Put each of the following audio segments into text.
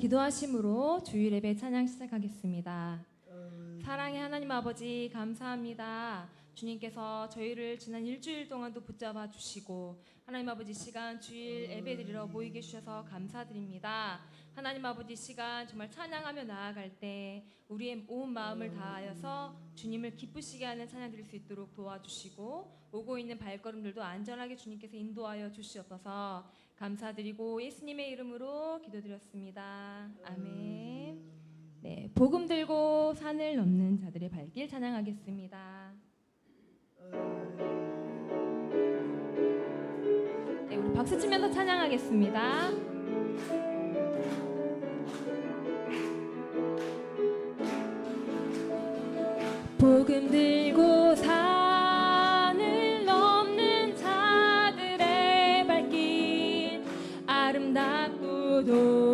기도하심으로 주일 예배 찬양 시작하겠습니다. 사랑의 하나님 아버지 감사합니다. 주님께서 저희를 지난 일주일 동안도 붙잡아 주시고 하나님 아버지 시간 주일 예배 드리러 모이게 해주셔서 감사드립니다. 하나님 아버지 시간 정말 찬양하며 나아갈 때 우리의 온 마음을 다하여서 주님을 기쁘시게 하는 찬양 드릴 수 있도록 도와주시고 오고 있는 발걸음들도 안전하게 주님께서 인도하여 주시옵소서 감사드리고 예수님의 이름으로 기도드렸습니다. 아멘. 네, 복음 들고 산을 넘는 자들의 발길 찬양하겠습니다. 네, 우리 박수 치면서 찬양하겠습니다. 복음 들고 산을 넘는 자들의 발길 아름답고도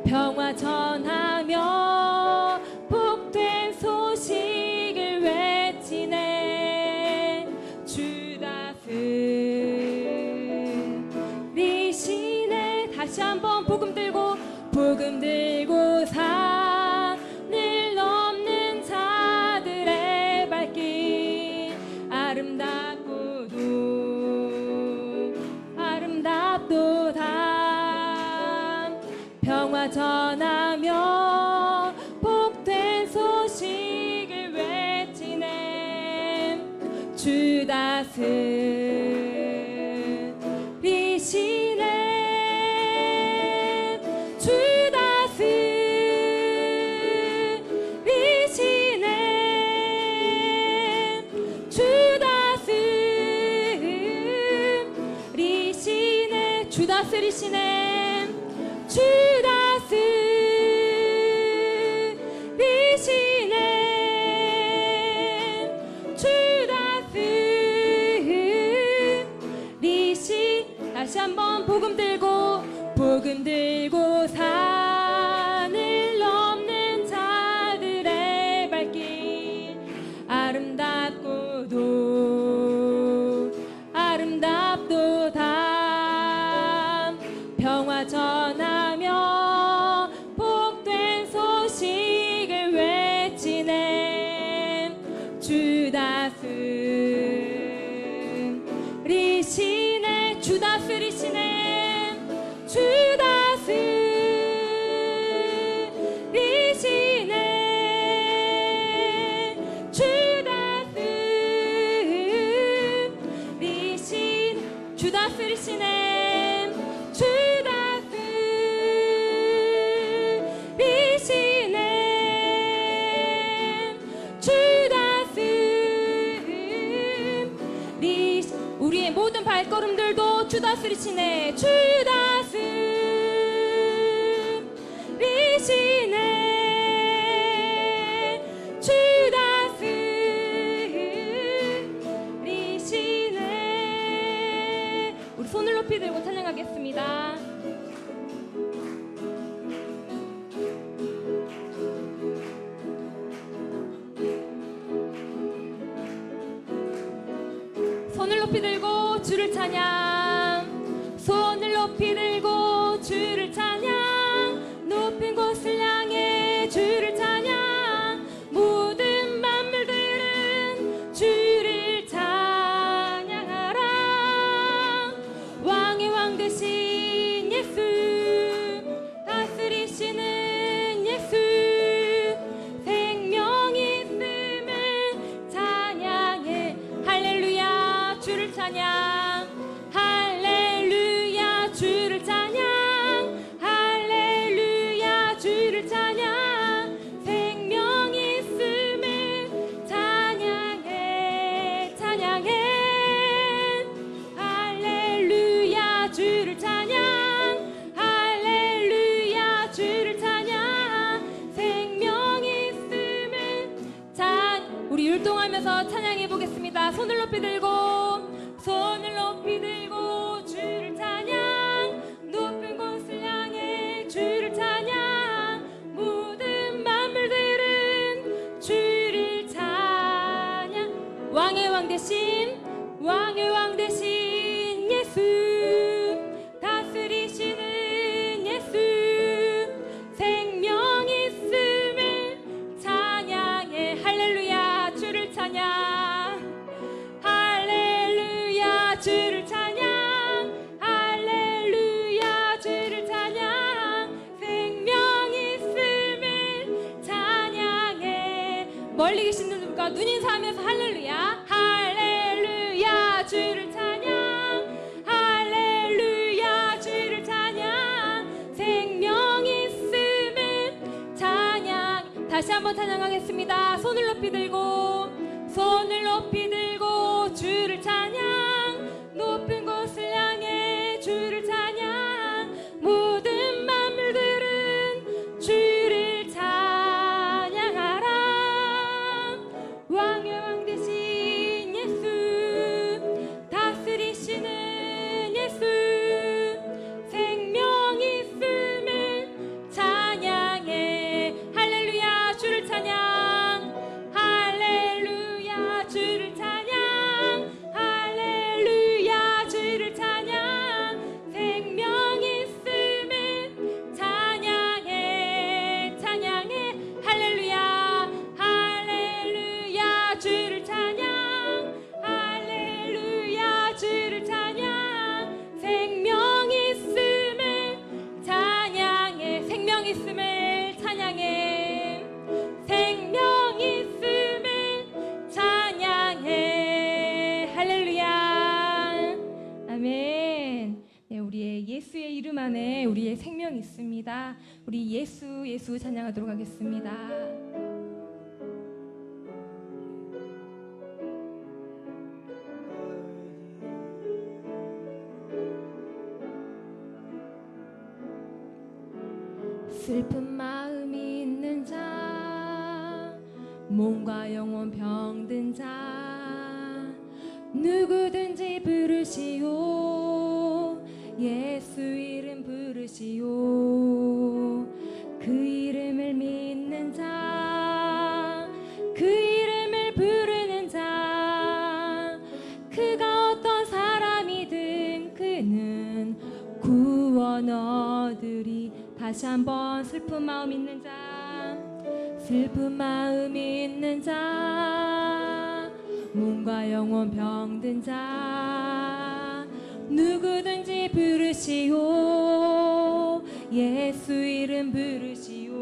평화 전하며 복된 소식을 외치네 주 다스리시네. 다시 한번 복음 들고 산을 넘는 자들의 발길 아름답도다 평화 전하며 복된 소식을 외치네 주 다스리시네 주 다스리시네 주 다스리시네 주 다스리시네 주 다시 한번 복음 들고 산을 넘는 자들의 발길 아름답도다 평화 전하며 복된 소식을 외치네 주 다스리시네 주 다스리시네 주 다스리시네 주 다스리시네 주 다스리시네 주 다스리시네 주 다스리시네 우리의 모든 발걸음들도 주 다스리시네 주 다스리시네 주 다스리시네 우리 손을 높이 들고 찬양하겠습니다. 손을 높이 들고 주를 찬양 손을 높이 들고 주를 찬양 높은 곳을 향해 주를 찬양 모든 만물들은 주를 찬양하라 왕의 왕 되신 예수 다스리시는 예수 생명이 있음을 찬양해 할렐루야 주를 찬양 할렐루야 주를 찬양 할렐루야 주를 찬양 생명이 있음을 찬양해 할렐루야 주를 찬양 할렐루야 주를 찬양 생명이 있음을 우리 율동하면서 찬양해 보겠습니다. 손을 높이 들고 주를 찬양 높은 곳을 향해 주를 찬양 모든 만물들은 주를 찬양 왕의 왕 대신 예수 멀리 계신 분들과 눈 인사하면서 할렐루야 할렐루야 주를 찬양 할렐루야 주를 찬양 생명 있음을 찬양 다시 한번 찬양하겠습니다. 손을 높이 들고 주를 찬양 높은 곳을 향해 주를 찬양 모든 만물들은 주를 찬양하라 왕의 왕 되신 예수 다스리시는 예수 생명 있음을 찬양해 할렐루야 주를 찬양 할렐루야 주를 찬양 할렐루야 주를 찬양 생명 있음을 찬양해 찬양해 할렐루야 할렐루야 주를 찬양 할렐루야 주를 찬양 생명 있음을 찬양해 생명 있음을 찬양해 생명 있음을 찬양해 할렐루야 아멘. 네, 우리의 예수의 이름 안에 우리의 생명이 있습니다. 우리 예수 찬양하도록 하겠습니다. 슬픈 마음이 있는 자 몸과 영혼 병든 자 누구든지 부르시오 예수 이름 부르시오 그 이름을 믿는 자 그 이름을 부르는 자 그가 어떤 사람이든 그는 구원 얻으리 다시 한번 슬픈 마음 있는 자 슬픈 마음 있는 자 몸과 영혼 병든 자 누구든지 부르시오 예수 이름 부르시오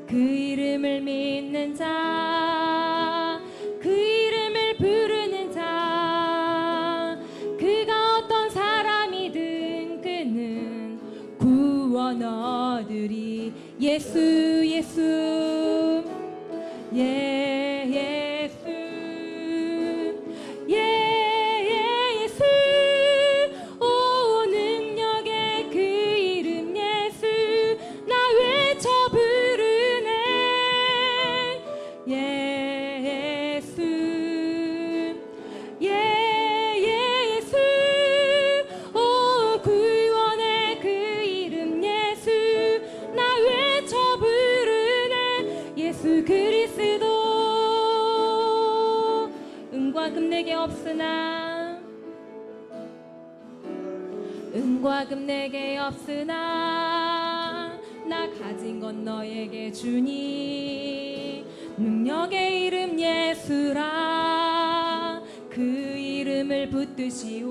그 이름을 믿는 자 그 이름을 부르는 자 그가 어떤 사람이든 그는 구원 얻으리 예수 예수 오 능력의 그 이름 예수 나 외쳐 부르네 예수 오 구원의 그 이름 예수 나 외쳐 부르네 예수 그리스도 은과 금 내게 없으나 나 가진 건 너에게 주니 능력의 이름 예수라 그 이름을 붙드시오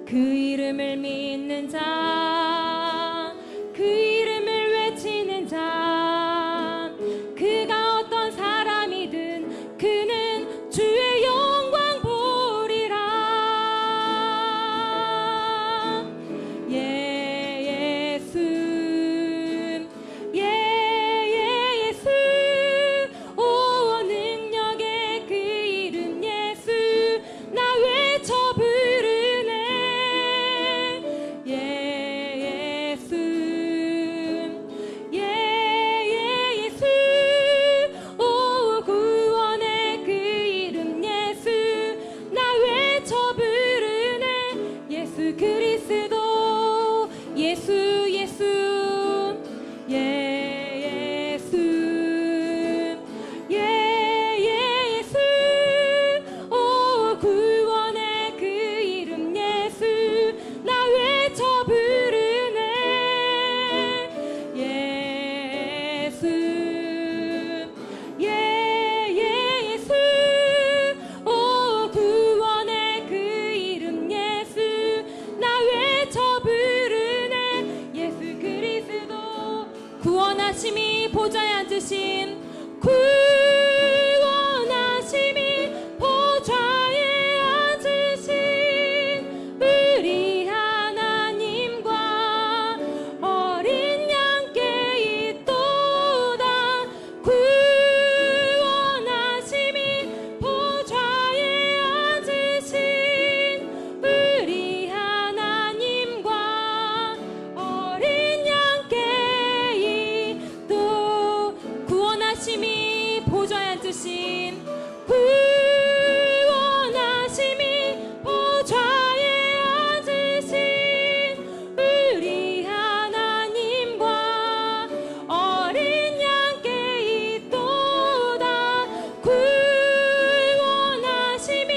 그 이름을 믿는 자 그 이름을 외치는 자 그가 어떤 사람이든 그는 주의 영광 보리라 예수 오 능력의 그 이름 예수 나 외쳐 부르네 구원하심이 보좌에 앉으신 구원하심이 보좌에 앉으신 우리 하나님과 어린 양께 있도다. 구원하심이 보좌에 앉으신 우리 하나님과 어린 양께 있도. 구원하심이 보좌에 앉으신 구원하심이 보좌에 앉으신 우리 하나님과 어린 양께 있도다. 구원하심이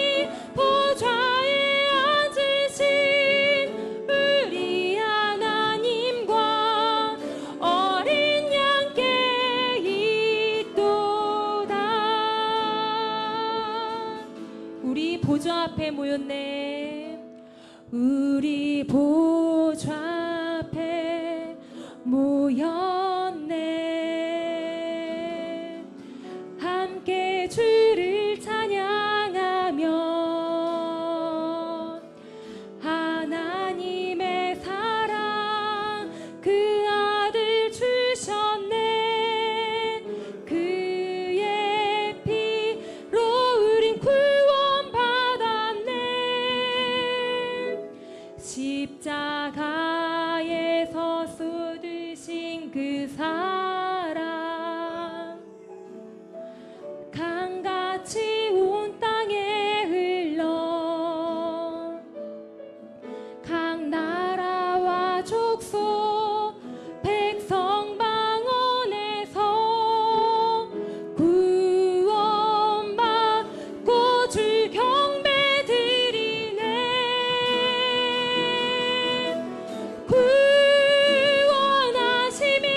보좌에 앉으신 우리 하나님과 어린 양께 있도다. 우리 보좌 앞에 모였네. 우리 보좌 앞에 모였네. 함께 주를 찬양하며 하나님의 사랑 그 아들 주셨네. 그의 피로 우린 구원받았네. 십자가에서 쏟으신 그 사랑 강같이 온 땅에 흘러 각 나라와 족속 백성 방언에서 구원받고 주 경배 드리네. 구원하심이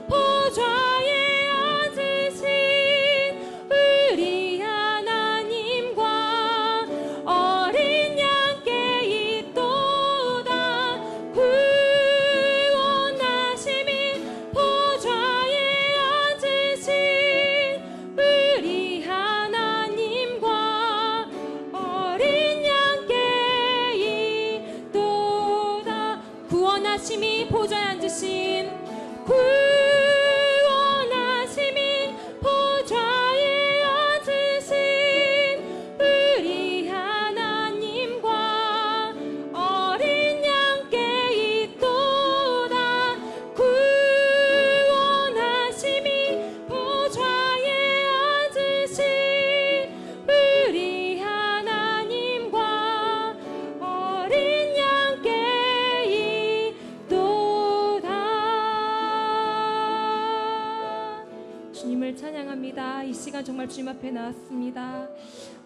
보좌에 앉으신 우리 하나님과 어린 양께 있도다. 구원하심이 보좌에 앉으신 우리 하나님과 어린 양께 있도다. 구원하심이 보좌에 앉으신 구원하심이 보좌에 앉으신 우리 하나님과 어린 양께 있도다. 구원하심이 보좌에 앉으신 우리 하나님과 어린 양께 있도다. 주님을 찬양합니다. 이 시간 정말 주님 앞에 나왔습니다.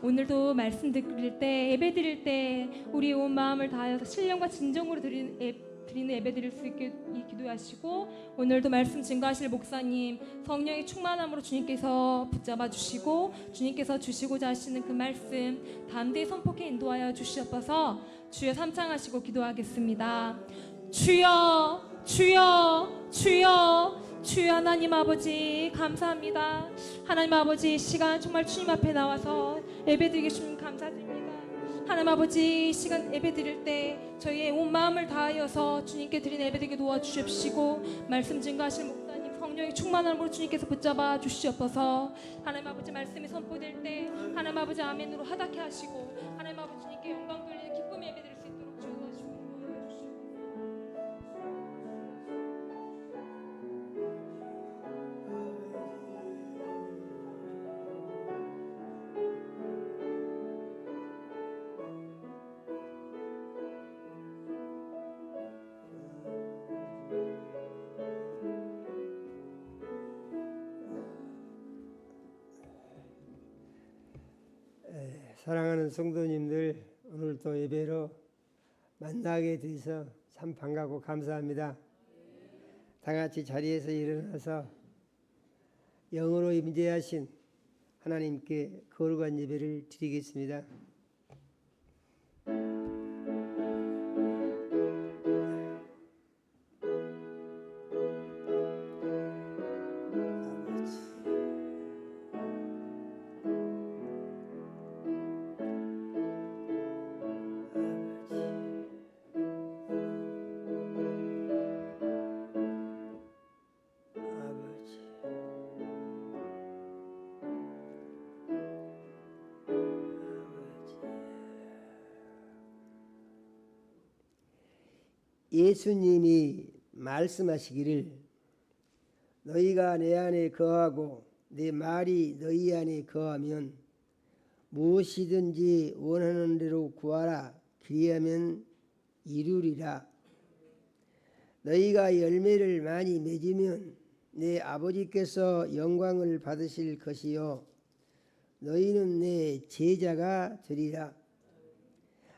오늘도 말씀 드릴 때, 예배 드릴 때 우리 온 마음을 다하여서 신령과 진정으로 드리는 예배 드릴 수 있게 기도하시고, 오늘도 말씀 증거하실 목사님 성령의 충만함으로 주님께서 붙잡아 주시고 주님께서 주시고자 하시는 그 말씀 담대히 선포케 인도하여 주시옵소서. 주여 삼창하시고 기도하겠습니다. 주여 주여 주여 주여. 하나님 아버지 감사합니다. 하나님 아버지 이 시간 정말 주님 앞에 나와서 예배드리게 주님 감사드립니다. 하나님 아버지 이 시간 예배드릴 때 저희의 온 마음을 다하여서 주님께 드리는 예배드리게 도와주십시고, 말씀 증거하실 목사님 성령의 충만함으로 주님께서 붙잡아 주시옵소서. 하나님 아버지 말씀이 선포될 때 하나님 아버지 아멘으로 하답게 하시고, 하나님 아버지 주님께 영광 돌리는 기쁨의 예배드릴 수 있도록 주여 도와주시고 도와주시옵소서. 사랑하는 성도님들, 오늘 또 예배로 만나게 돼서 참 반갑고 감사합니다. 다 같이 자리에서 일어나서 영으로 임재하신 하나님께 거룩한 예배를 드리겠습니다. 예수님이 말씀하시기를 너희가 내 안에 거하고 내 말이 너희 안에 거하면 무엇이든지 원하는 대로 구하라. 그리하면 이루리라. 너희가 열매를 많이 맺으면 내 아버지께서 영광을 받으실 것이요 너희는 내 제자가 되리라.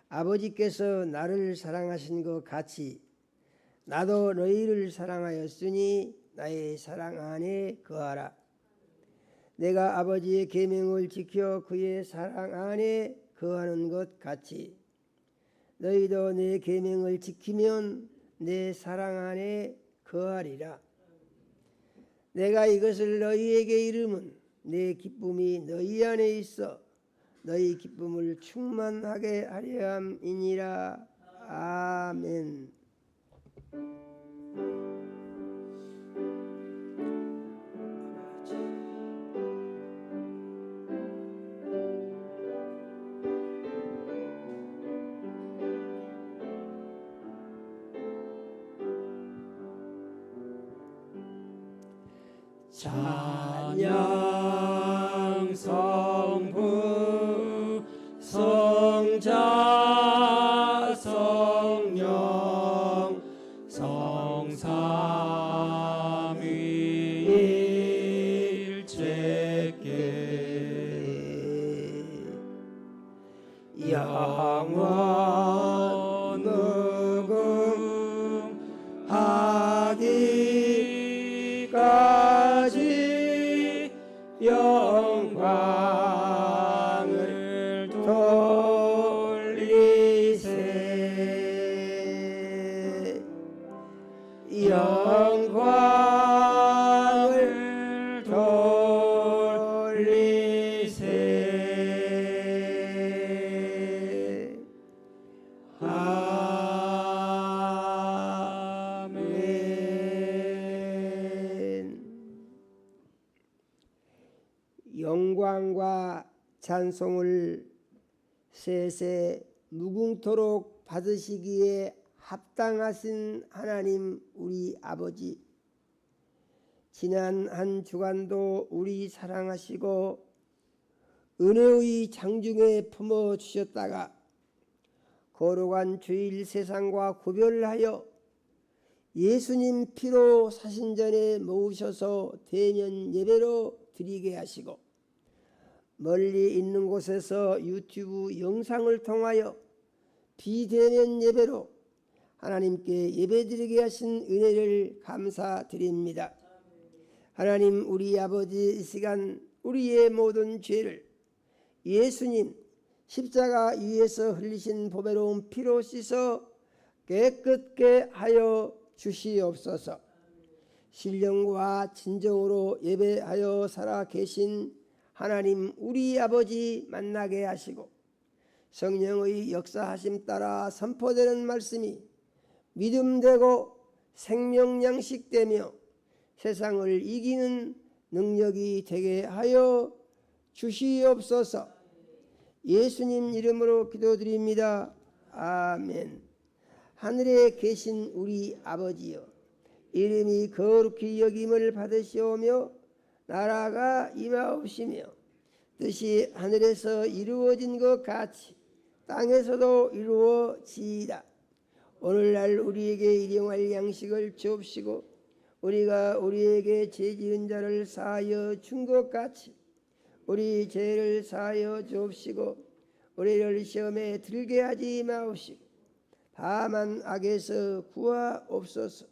아버지께서 나를 사랑하신 것 같이 나도 너희를 사랑하였으니 나의 사랑 안에 거하라. 내가 아버지의 계명을 지켜 그의 사랑 안에 거하는 것 같이 너희도 내 계명을 지키면 내 사랑 안에 거하리라. 내가 이것을 너희에게 이름은 내 기쁨이 너희 안에 있어 너희 기쁨을 충만하게 하려 함이니라. 아멘. 찬양 성부 성자 성령 성삼위일체께 영원 무궁하기까지 영광을 돌리세. 영광을 돌리세. 아멘. 영광과 찬송을 세세 무궁토록 받으시기에 합당하신 하나님 우리 아버지, 지난 한 주간도 우리 사랑하시고 은혜의 장중에 품어주셨다가 거룩한 주일 세상과 구별하여 예수님 피로 사신전에 모으셔서 대면 예배로 드리게 하시고 멀리 있는 곳에서 유튜브 영상을 통하여 비대면 예배로 하나님께 예배드리게 하신 은혜를 감사드립니다. 하나님 우리 아버지, 이 시간 우리의 모든 죄를 예수님 십자가 위에서 흘리신 보배로운 피로 씻어 깨끗게 하여 주시옵소서. 신령과 진정으로 예배하여 살아 계신 하나님 우리 아버지 만나게 하시고 성령의 역사하심 따라 선포되는 말씀이 믿음되고 생명양식되며 세상을 이기는 능력이 되게 하여 주시옵소서. 예수님 이름으로 기도드립니다. 아멘. 하늘에 계신 우리 아버지여, 이름이 거룩히 여김을 받으시오며 나라가 임하옵시며 뜻이 하늘에서 이루어진 것 같이 땅에서도 이루어지이다. 오늘날 우리에게 일용할 양식을 주옵시고 우리가 우리에게 죄 지은 자를 사하여 준 것 같이 우리 죄를 사하여 주옵시고 우리를 시험에 들게 하지 마옵시고 다만 악에서 구하옵소서.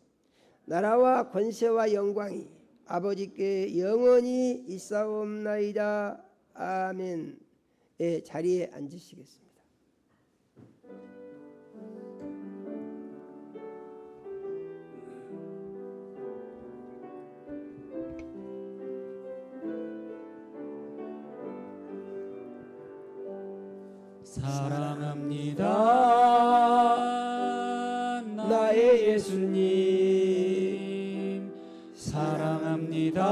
나라와 권세와 영광이 아버지께 영원히 있사옵나이다. 아멘. 예, 자리에 앉으시겠습니다. 사랑합니다 나의 예수님, 사랑합니다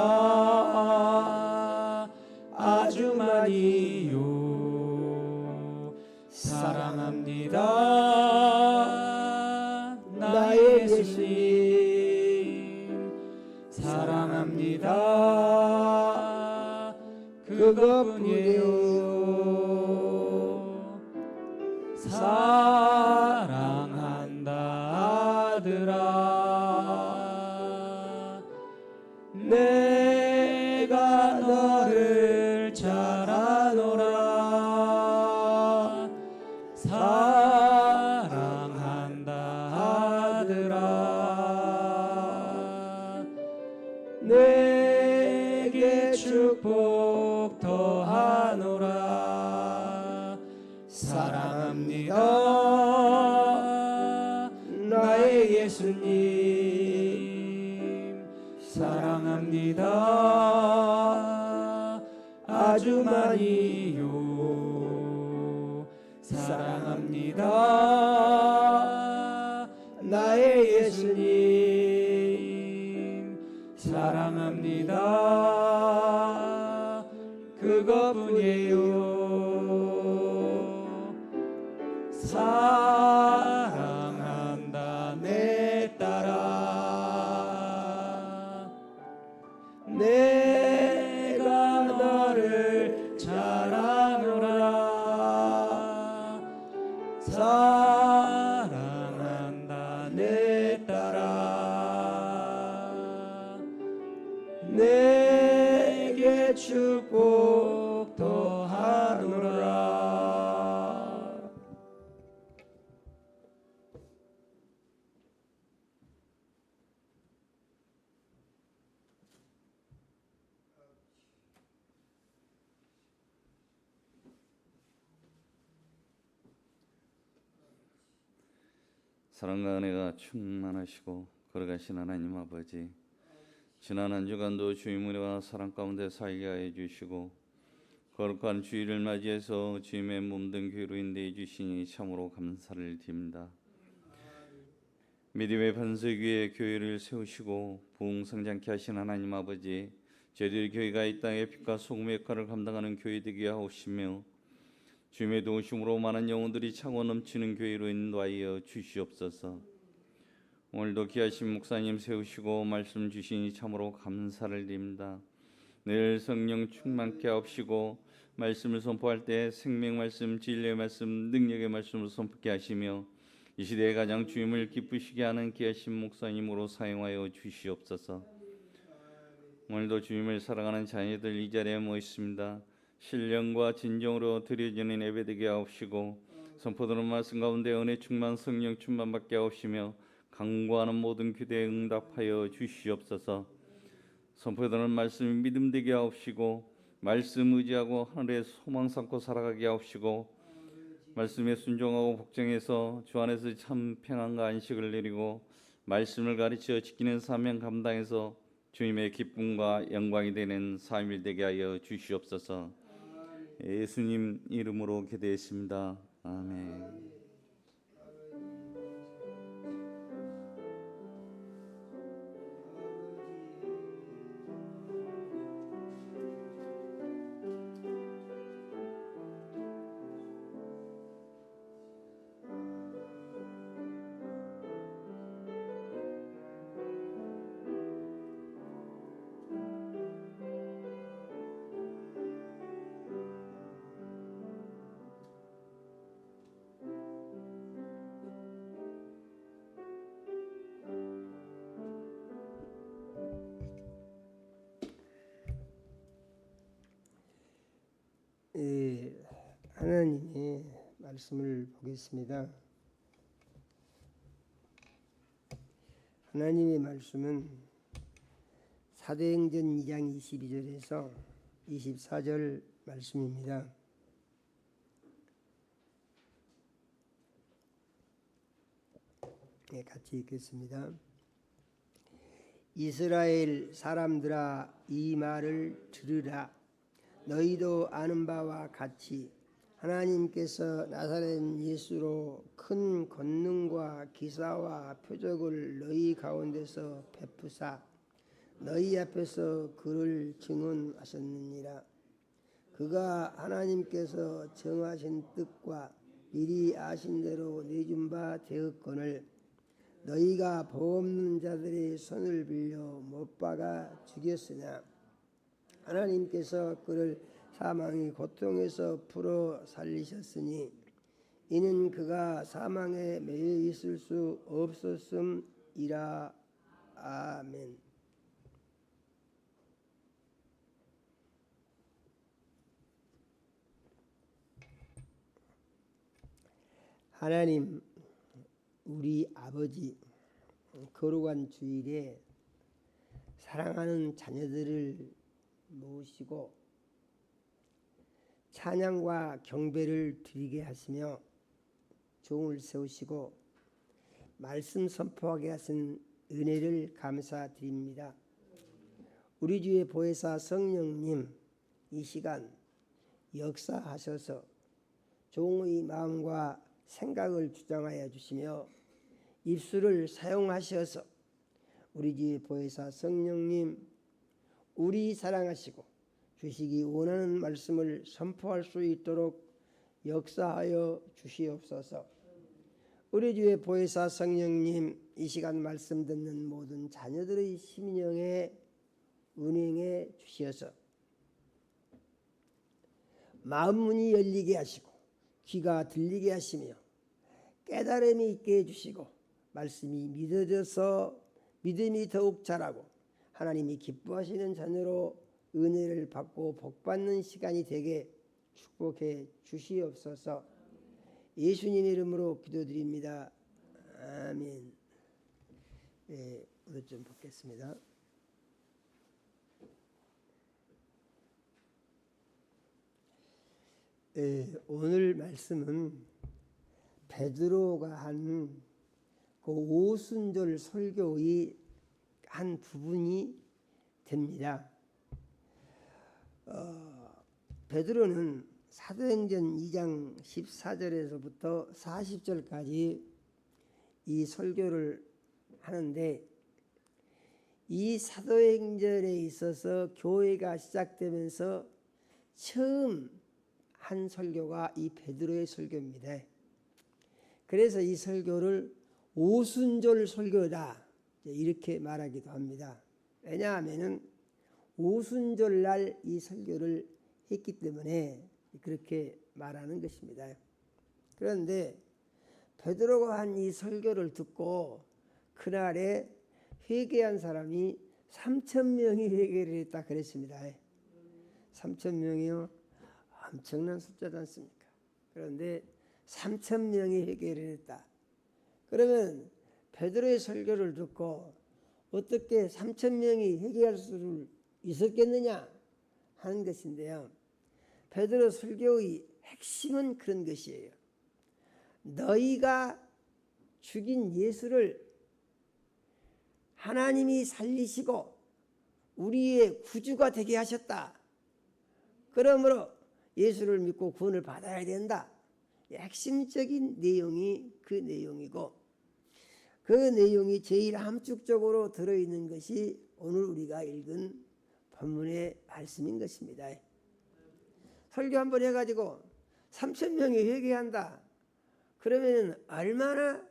아주 많이요. 사랑합니다 나의 사랑합니다. 그것뿐이에요. 사랑한다 아들아, 내가 너를 잘 아노라. 사랑한다 아들아, 내게 축복 더하노라. 사랑합니다 나의 예수님, 사랑합니다 아주 많이요. 사랑합니다 나의 예수님, 사랑합니다 그것뿐이에요. 사랑한다 내 딸아, 내가 너를 잘 아노라. 사랑한다 내 딸아, 내게 축복 더하노라. 사랑과 은혜가 충만하시고 걸어가신 하나님 아버지, 지난 한 주간도 주의 은혜와 사랑 가운데 살게 하여 주시고 거룩한 주일을 맞이해서 주님의 몸된 교회로 인도해 주시니 참으로 감사를 드립니다. 믿음의 반석 위에 교회를 세우시고 부흥성장케 하신 하나님 아버지, 저희들 교회가 이 땅의 빛과 소금의 역할을 감당하는 교회 되게 하옵시며 주님의 도우심으로 많은 영혼들이 차고 넘치는 교회로 인도하여 주시옵소서. 오늘도 귀하신 목사님 세우시고 말씀 주시니 참으로 감사를 드립니다. 늘 성령 충만케 하옵시고 말씀을 선포할 때 생명 말씀, 진리의 말씀, 능력의 말씀을 선포케 하시며 이 시대에 가장 주님을 기쁘시게 하는 귀하신 목사님으로 사용하여 주시옵소서. 오늘도 주님을 사랑하는 자녀들 이 자리에 모여 있습니다. 신령과 진정으로 드려지는 예배 되게 하옵시고 선포되는 말씀 가운데 은혜 충만 성령 충만 받게 하옵시며 간구하는 모든 기도에 응답하여 주시옵소서. 선포되는 말씀이 믿음 되게 하옵시고 말씀 의지하고 하늘에 소망 삼고 살아가게 하옵시고 말씀에 순종하고 복종해서 주 안에서 참 평안과 안식을 내리고 말씀을 가르쳐 지키는 사명 감당해서 주님의 기쁨과 영광이 되는 삶이 되게 하여 주시옵소서. 예수님 이름으로 기도했습니다. 아멘. 하나님의 말씀을 보겠습니다. 하나님의 말씀은 사도행전 2장 22절에서 24절 말씀입니다. 네, 같이 읽겠습니다. 이스라엘 사람들아, 이 말을 들으라. 너희도 아는 바와 같이 하나님께서 나사렛 예수로 큰 권능과 기사와 표적을 너희 가운데서 베푸사 너희 앞에서 그를 증언하셨느니라. 그가 하나님께서 정하신 뜻과 미리 아신 대로 내준 바 되었거늘 너희가 복 없는 자들의 손을 빌려 못 박아 죽였으나 하나님께서 그를 사망의 고통에서 풀어 살리셨으니 이는 그가 사망에 매여 있을 수 없었음이라. 아멘. 하나님 우리 아버지, 거룩한 주일에 사랑하는 자녀들을 모시고 찬양과 경배를 드리게 하시며 종을 세우시고 말씀 선포하게 하신 은혜를 감사드립니다. 우리 주의 보혜사 성령님, 이 시간 역사하셔서 종의 마음과 생각을 주장하여 주시며 입술을 사용하셔서 우리 주의 보혜사 성령님, 우리 사랑하시고 주시기 원하는 말씀을 선포할 수 있도록 역사하여 주시옵소서. 우리 주의 보혜사 성령님, 이 시간 말씀 듣는 모든 자녀들의 심령에 은행해 주시어서 마음 문이 열리게 하시고 귀가 들리게 하시며 깨달음이 있게 해주시고 말씀이 믿어져서 믿음이 더욱 자라고 하나님이 기뻐하시는 자녀로 은혜를 받고 복받는 시간이 되게 축복해 주시옵소서. 예수님 이름으로 기도드립니다. 아멘. 네, 옷 좀 벗겠습니다. 오늘 말씀은 베드로가 한 그 오순절 설교의 한 부분이 됩니다. 베드로는 사도행전 2장 14절에서부터 40절까지 이 설교를 하는데, 이 사도행전에 있어서 교회가 시작되면서 처음 한 설교가 이 베드로의 설교입니다. 그래서 이 설교를 오순절 설교다 이렇게 말하기도 합니다. 왜냐하면 오순절 날 이 설교를 했기 때문에 그렇게 말하는 것입니다. 그런데 베드로가 한 이 설교를 듣고 그날에 회개한 사람이 3,000명이 회개를 했다 그랬습니다. 3,000명이요, 엄청난 숫자지 않습니까? 그런데 3,000명이 회개를 했다. 그러면 베드로의 설교를 듣고 어떻게 3,000명이 회개할 수 있었겠느냐 하는 것인데요. 베드로 설교의 핵심은 그런 것이에요. 너희가 죽인 예수를 하나님이 살리시고 우리의 구주가 되게 하셨다. 그러므로 예수를 믿고 구원을 받아야 된다. 핵심적인 내용이 그 내용이고, 그 내용이 제일 함축적으로 들어있는 것이 오늘 우리가 읽은 본문의 말씀인 것입니다. 설교 한번 해가지고 3,000명이 회개한다. 그러면 얼마나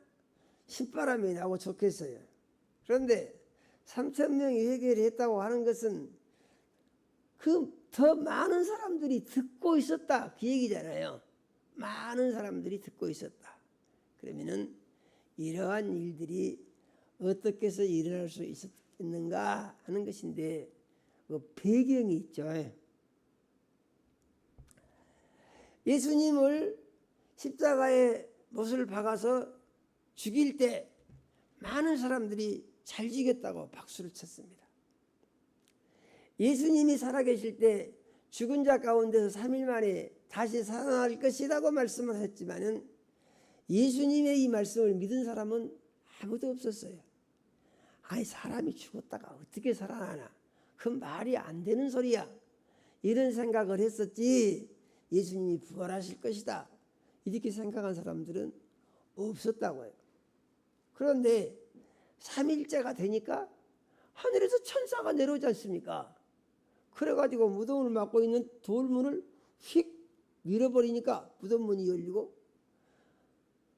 신바람이 나고 좋겠어요. 그런데 3,000명이 회개를 했다고 하는 것은 그 더 많은 사람들이 듣고 있었다 그 얘기잖아요. 많은 사람들이 듣고 있었다. 그러면은 이러한 일들이 어떻게 해서 일어날 수 있었는가 하는 것인데, 그 배경이 있죠. 예수님을 십자가에 못을 박아서 죽일 때 많은 사람들이 잘 지겠다고 박수를 쳤습니다. 예수님이 살아계실 때 죽은 자 가운데서 3일 만에 다시 살아날 것이라고 말씀을 했지만은 예수님의 이 말씀을 믿은 사람은 아무도 없었어요. 아니, 사람이 죽었다가 어떻게 살아나나? 그 말이 안 되는 소리야. 이런 생각을 했었지, 예수님이 부활하실 것이다 이렇게 생각한 사람들은 없었다고요. 그런데 3일째가 되니까 하늘에서 천사가 내려오지 않습니까? 그래가지고 무덤을 막고 있는 돌문을 휙 밀어버리니까 무덤문이 열리고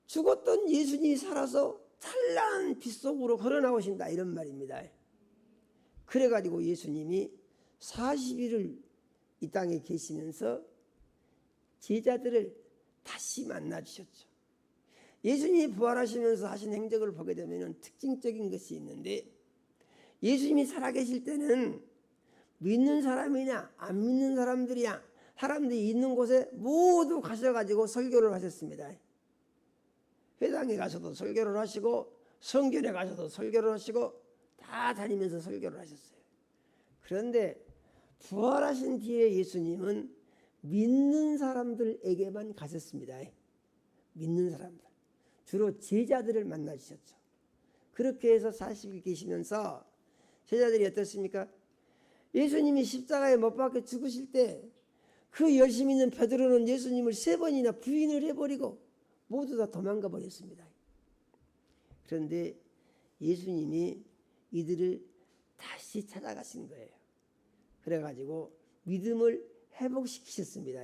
죽었던 예수님이 살아서 찬란한 빛 속으로 걸어 나오신다 이런 말입니다. 그래가지고 예수님이 40일을 이 땅에 계시면서 제자들을 다시 만나 주셨죠. 예수님이 부활하시면서 하신 행적을 보게 되면 특징적인 것이 있는데, 예수님이 살아계실 때는 믿는 사람이냐 안 믿는 사람들이야 사람들이 있는 곳에 모두 가셔가지고 설교를 하셨습니다. 회당에 가서도 설교를 하시고 성전에 가서도 설교를 하시고 다 다니면서 설교를 하셨어요. 그런데 부활하신 뒤에 예수님은 믿는 사람들에게만 가셨습니다. 믿는 사람들, 주로 제자들을 만나 주셨죠. 그렇게 해서 40일 계시면서 제자들이 어떻습니까? 예수님이 십자가에 못 박혀 죽으실 때 그 열심히 있는 베드로는 예수님을 3번이나 부인을 해버리고 모두 다 도망가 버렸습니다. 그런데 예수님이 이들을 다시 찾아가신 거예요. 그래가지고 믿음을 회복시키셨습니다.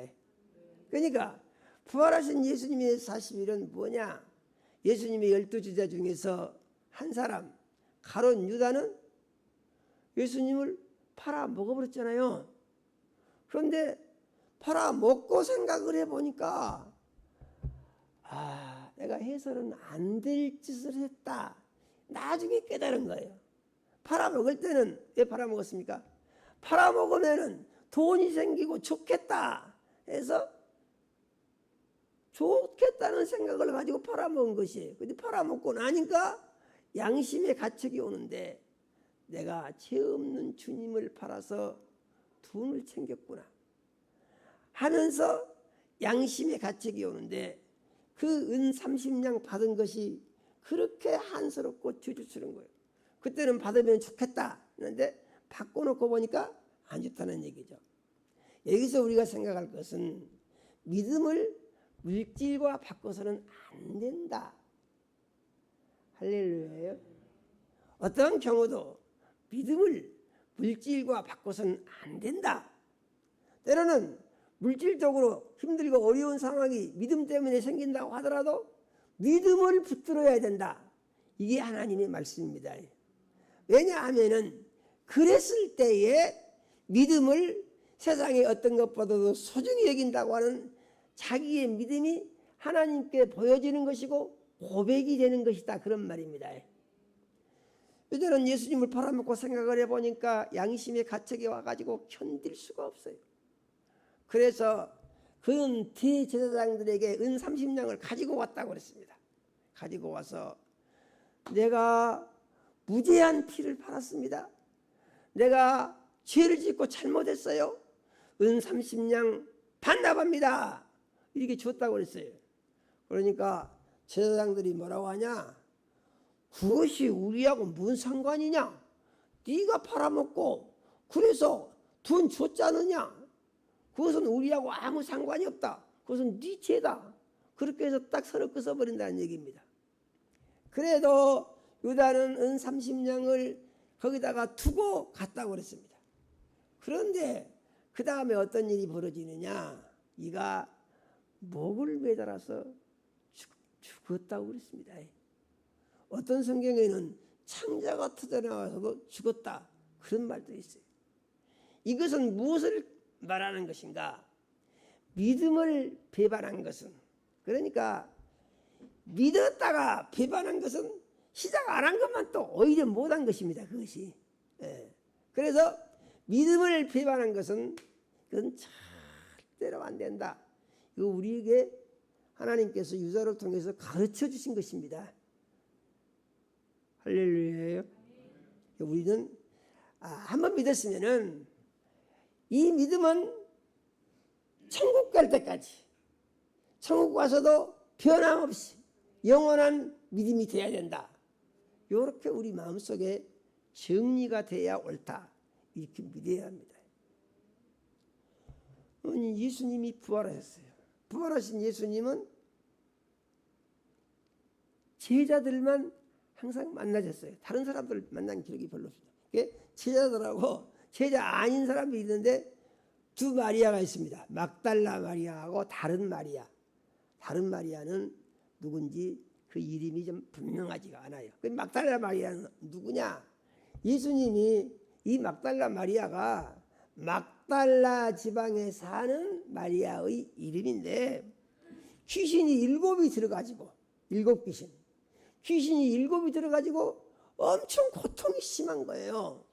그러니까 부활하신 예수님의 40일은 뭐냐? 예수님의 12제자 중에서 한 사람 가룟 유다는 예수님을 팔아 먹어버렸잖아요. 그런데 팔아먹고 생각을 해보니까 내가 해서는 안 될 짓을 했다. 나중에 깨달은 거예요. 팔아먹을 때는 왜 팔아먹었습니까? 팔아먹으면 돈이 생기고 좋겠다 해서 좋겠다는 생각을 가지고 팔아먹은 것이에요. 근데 팔아먹고 나니까 양심의 가책이 오는데, 내가 죄 없는 주님을 팔아서 돈을 챙겼구나 하면서 양심의 가책이 오는데, 그 은 30냥 받은 것이 그렇게 한스럽고 주주스러운 거예요. 그때는 받으면 좋겠다 했는데 받고 놓고 보니까 안 좋다는 얘기죠. 여기서 우리가 생각할 것은 믿음을 물질과 바꿔서는 안 된다. 할렐루야예요. 어떤 경우도 믿음을 물질과 바꿔서는 안 된다. 때로는 물질적으로 힘들고 어려운 상황이 믿음 때문에 생긴다고 하더라도 믿음을 붙들어야 된다. 이게 하나님의 말씀입니다. 왜냐하면 그랬을 때에 믿음을 세상의 어떤 것보다도 소중히 여긴다고 하는 자기의 믿음이 하나님께 보여지는 것이고 고백이 되는 것이다, 그런 말입니다. 이제는 예수님을 팔아먹고 생각을 해보니까 양심의 가책이 와가지고 견딜 수가 없어요. 그래서 그는 대제사장들에게 은 30냥을 가지고 왔다고 그랬습니다. 가지고 와서 내가 무죄한 피를 팔았습니다. 내가 죄를 짓고 잘못했어요. 은 30냥 반납합니다. 이렇게 줬다고 그랬어요. 그러니까 제사장들이 뭐라고 하냐? 그것이 우리하고 무슨 상관이냐? 네가 팔아먹고 그래서 돈 줬잖느냐? 그것은 우리하고 아무 상관이 없다. 그것은 네 죄다. 그렇게 해서 딱 서로 끊어버린다는 얘기입니다. 그래도 유다는 은 30냥을 거기다가 두고 갔다고 그랬습니다. 그런데 그 다음에 어떤 일이 벌어지느냐? 이가 목을 매달아서 죽었다고 그랬습니다. 어떤 성경에는 창자가 터져나와서도 죽었다, 그런 말도 있어요. 이것은 무엇을 말하는 것인가? 믿음을 배반한 것은, 그러니까 믿었다가 배반한 것은 시작 안 한 것만 또 오히려 못한 것입니다. 그것이. 그래서 믿음을 배반한 것은 그건 절대로 안 된다. 이거 우리에게 하나님께서 유다를 통해서 가르쳐 주신 것입니다. 할렐루야예요. 우리는 한번 믿었으면은 이 믿음은 천국 갈 때까지, 천국 가서도 변함없이 영원한 믿음이 돼야 된다. 이렇게 우리 마음속에 정리가 돼야 옳다, 이렇게 믿어야 합니다. 예수님이 부활하셨어요. 부활하신 예수님은 제자들만 항상 만나셨어요. 다른 사람들 만난 기록이 별로 없습니다. 제자들하고 제자 아닌 사람이 있는데 두 마리아가 있습니다. 막달라 마리아하고 다른 마리아. 다른 마리아는 누군지 그 이름이 좀 분명하지가 않아요. 그 막달라 마리아는 누구냐? 예수님이 이 막달라 마리아가 막달라 지방에 사는 마리아의 이름인데 귀신이 7이 들어가지고 7귀신 귀신이 7이 들어가지고 엄청 고통이 심한 거예요.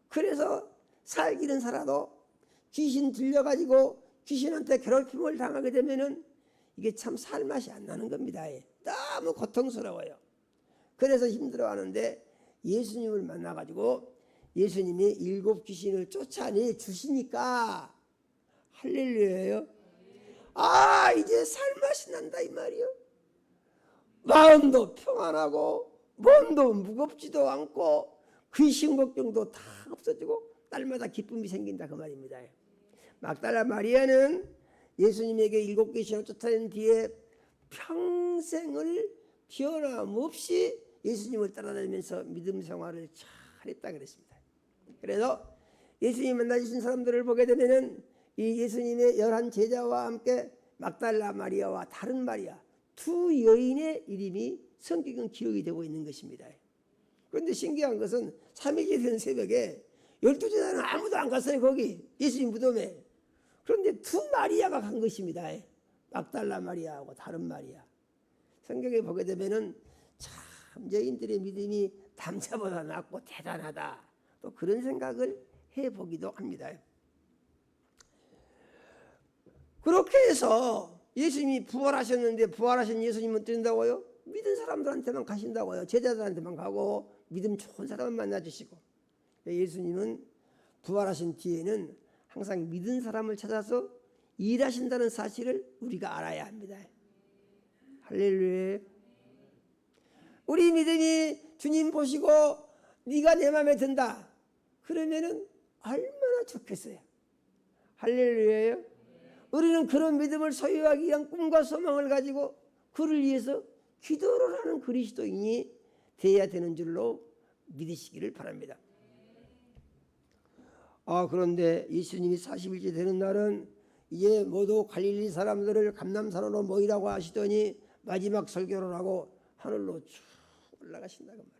그래서 살기는 살아도 귀신 들려가지고 귀신한테 괴롭힘을 당하게 되면은 이게 참 살맛이 안 나는 겁니다. 너무 고통스러워요. 그래서 힘들어하는데 예수님을 만나가지고 예수님이 7 귀신을 쫓아내 주시니까 할렐루야예요. 아 이제 살맛이 난다 이 말이요. 마음도 평안하고 몸도 무겁지도 않고 귀신 걱정도 다 없어지고 날마다 기쁨이 생긴다 그 말입니다. 막달라 마리아는 예수님에게 7 귀신을 쫓아낸 뒤에 평생을 변함없이 예수님을 따라다니면서 믿음 생활을 잘했다 그랬습니다. 그래서 예수님 만나주신 사람들을 보게 되면은 이 예수님의 11 제자와 함께 막달라 마리아와 다른 마리아 두 여인의 이름이 성경은 기록이 되고 있는 것입니다. 그런데 신기한 것은 3일째 된 새벽에 12제자는 아무도 안 갔어요. 거기 예수님 무덤에. 그런데 두 마리아가 간 것입니다. 막달라 마리아하고 다른 마리아. 성경에 보게 되면은 참 여인들의 믿음이 남자보다 낫고 대단하다. 또 그런 생각을 해보기도 합니다. 그렇게 해서 예수님이 부활하셨는데 부활하신 예수님은 어쩐다고요? 믿은 사람들한테만 가신다고요. 제자들한테만 가고 믿음 좋은 사람만 만나주시고. 예수님은 부활하신 뒤에는 항상 믿은 사람을 찾아서 일하신다는 사실을 우리가 알아야 합니다. 할렐루야. 우리 믿음이 주님 보시고 네가 내 마음에 든다. 그러면은 얼마나 좋겠어요. 할렐루야요. 우리는 그런 믿음을 소유하기 위한 꿈과 소망을 가지고 그를 위해서 기도를 하는 그리스도인이 되어야 되는 줄로 믿으시기를 바랍니다. 그런데 예수님이 40일째 되는 날은 이제 모두 갈릴리 사람들을 감람산으로 모이라고 하시더니 마지막 설교를 하고 하늘로 쭉 올라가신다고 말이죠.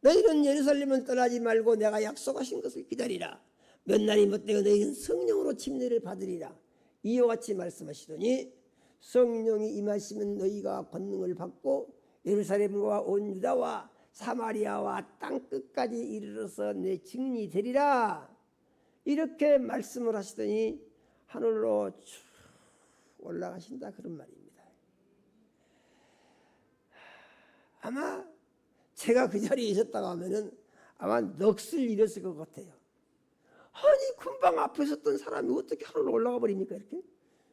너희는 예루살렘은 떠나지 말고 내가 약속하신 것을 기다리라. 몇 날이 못되어 너희는 성령으로 침례를 받으리라. 이와 같이 말씀하시더니 성령이 임하시면 너희가 권능을 받고 예루살렘과 온 유다와 사마리아와 땅끝까지 이르러서 내 증인이 되리라. 이렇게 말씀을 하시더니 하늘로 쭉 올라가신다 그런 말입니다. 아마 제가 그 자리에 있었다고 하면은 아마 넋을 잃었을 것 같아요. 아니 금방 앞에 섰던 사람이 어떻게 하늘로 올라가 버립니까? 이렇게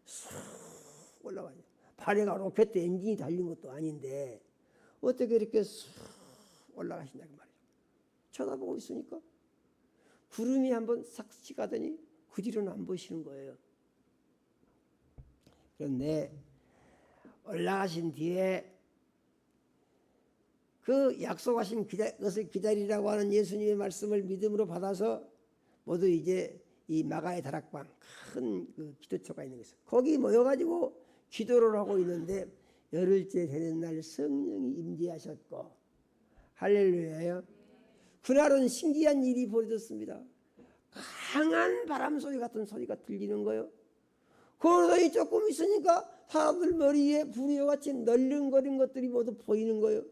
쑥 올라가요. 발에가 로켓 엔진이 달린 것도 아닌데 어떻게 이렇게 쑥 올라가신다고 말이죠. 쳐다보고 있으니까 구름이 한번 싹 가더니 그 뒤로는 안 보시는 거예요. 그런데 올라가신 뒤에 그 약속하신 것을 기다리라고 하는 예수님의 말씀을 믿음으로 받아서 모두 이제 이 마가의 다락방 큰 그 기도처가 있는 것이죠. 거기 모여가지고 기도를 하고 있는데 10일째 되는 날 성령이 임재하셨고 할렐루야요. 그날은 신기한 일이 벌어졌습니다. 강한 바람 소리 같은 소리가 들리는 거예요. 그러더니 조금 있으니까 사람들 머리에 부리와같이 널렁거린 것들이 모두 보이는 거예요.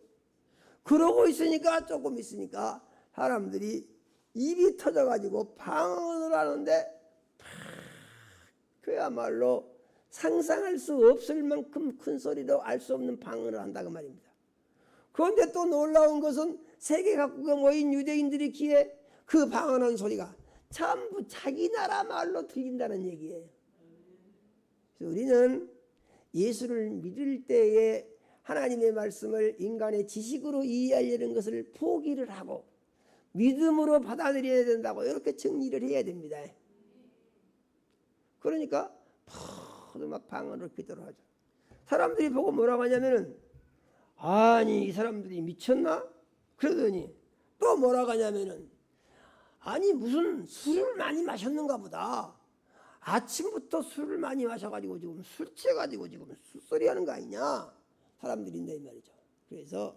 그러고 있으니까 조금 있으니까 사람들이 입이 터져가지고 방언을 하는데 그야말로 상상할 수 없을 만큼 큰 소리로 알 수 없는 방언을 한다고 말입니다. 그런데 또 놀라운 것은 세계 각국에 모인 유대인들이 귀에 그 방언한 소리가 전부 자기 나라 말로 들린다는 얘기예요. 그래서 우리는 예수를 믿을 때에 하나님의 말씀을 인간의 지식으로 이해하려는 것을 포기를 하고 믿음으로 받아들여야 된다고 이렇게 정리를 해야 됩니다. 그러니까 모두 막 방언으로 기도를 하죠. 사람들이 보고 뭐라고 하냐면은 아니 이 사람들이 미쳤나? 그러더니 또 뭐라고 하냐면은 아니 무슨 술을 많이 마셨는가 보다. 아침부터 술을 많이 마셔가지고 지금 술 취해가지고 지금 술소리 하는 거 아니냐? 사람들인데 이 말이죠. 그래서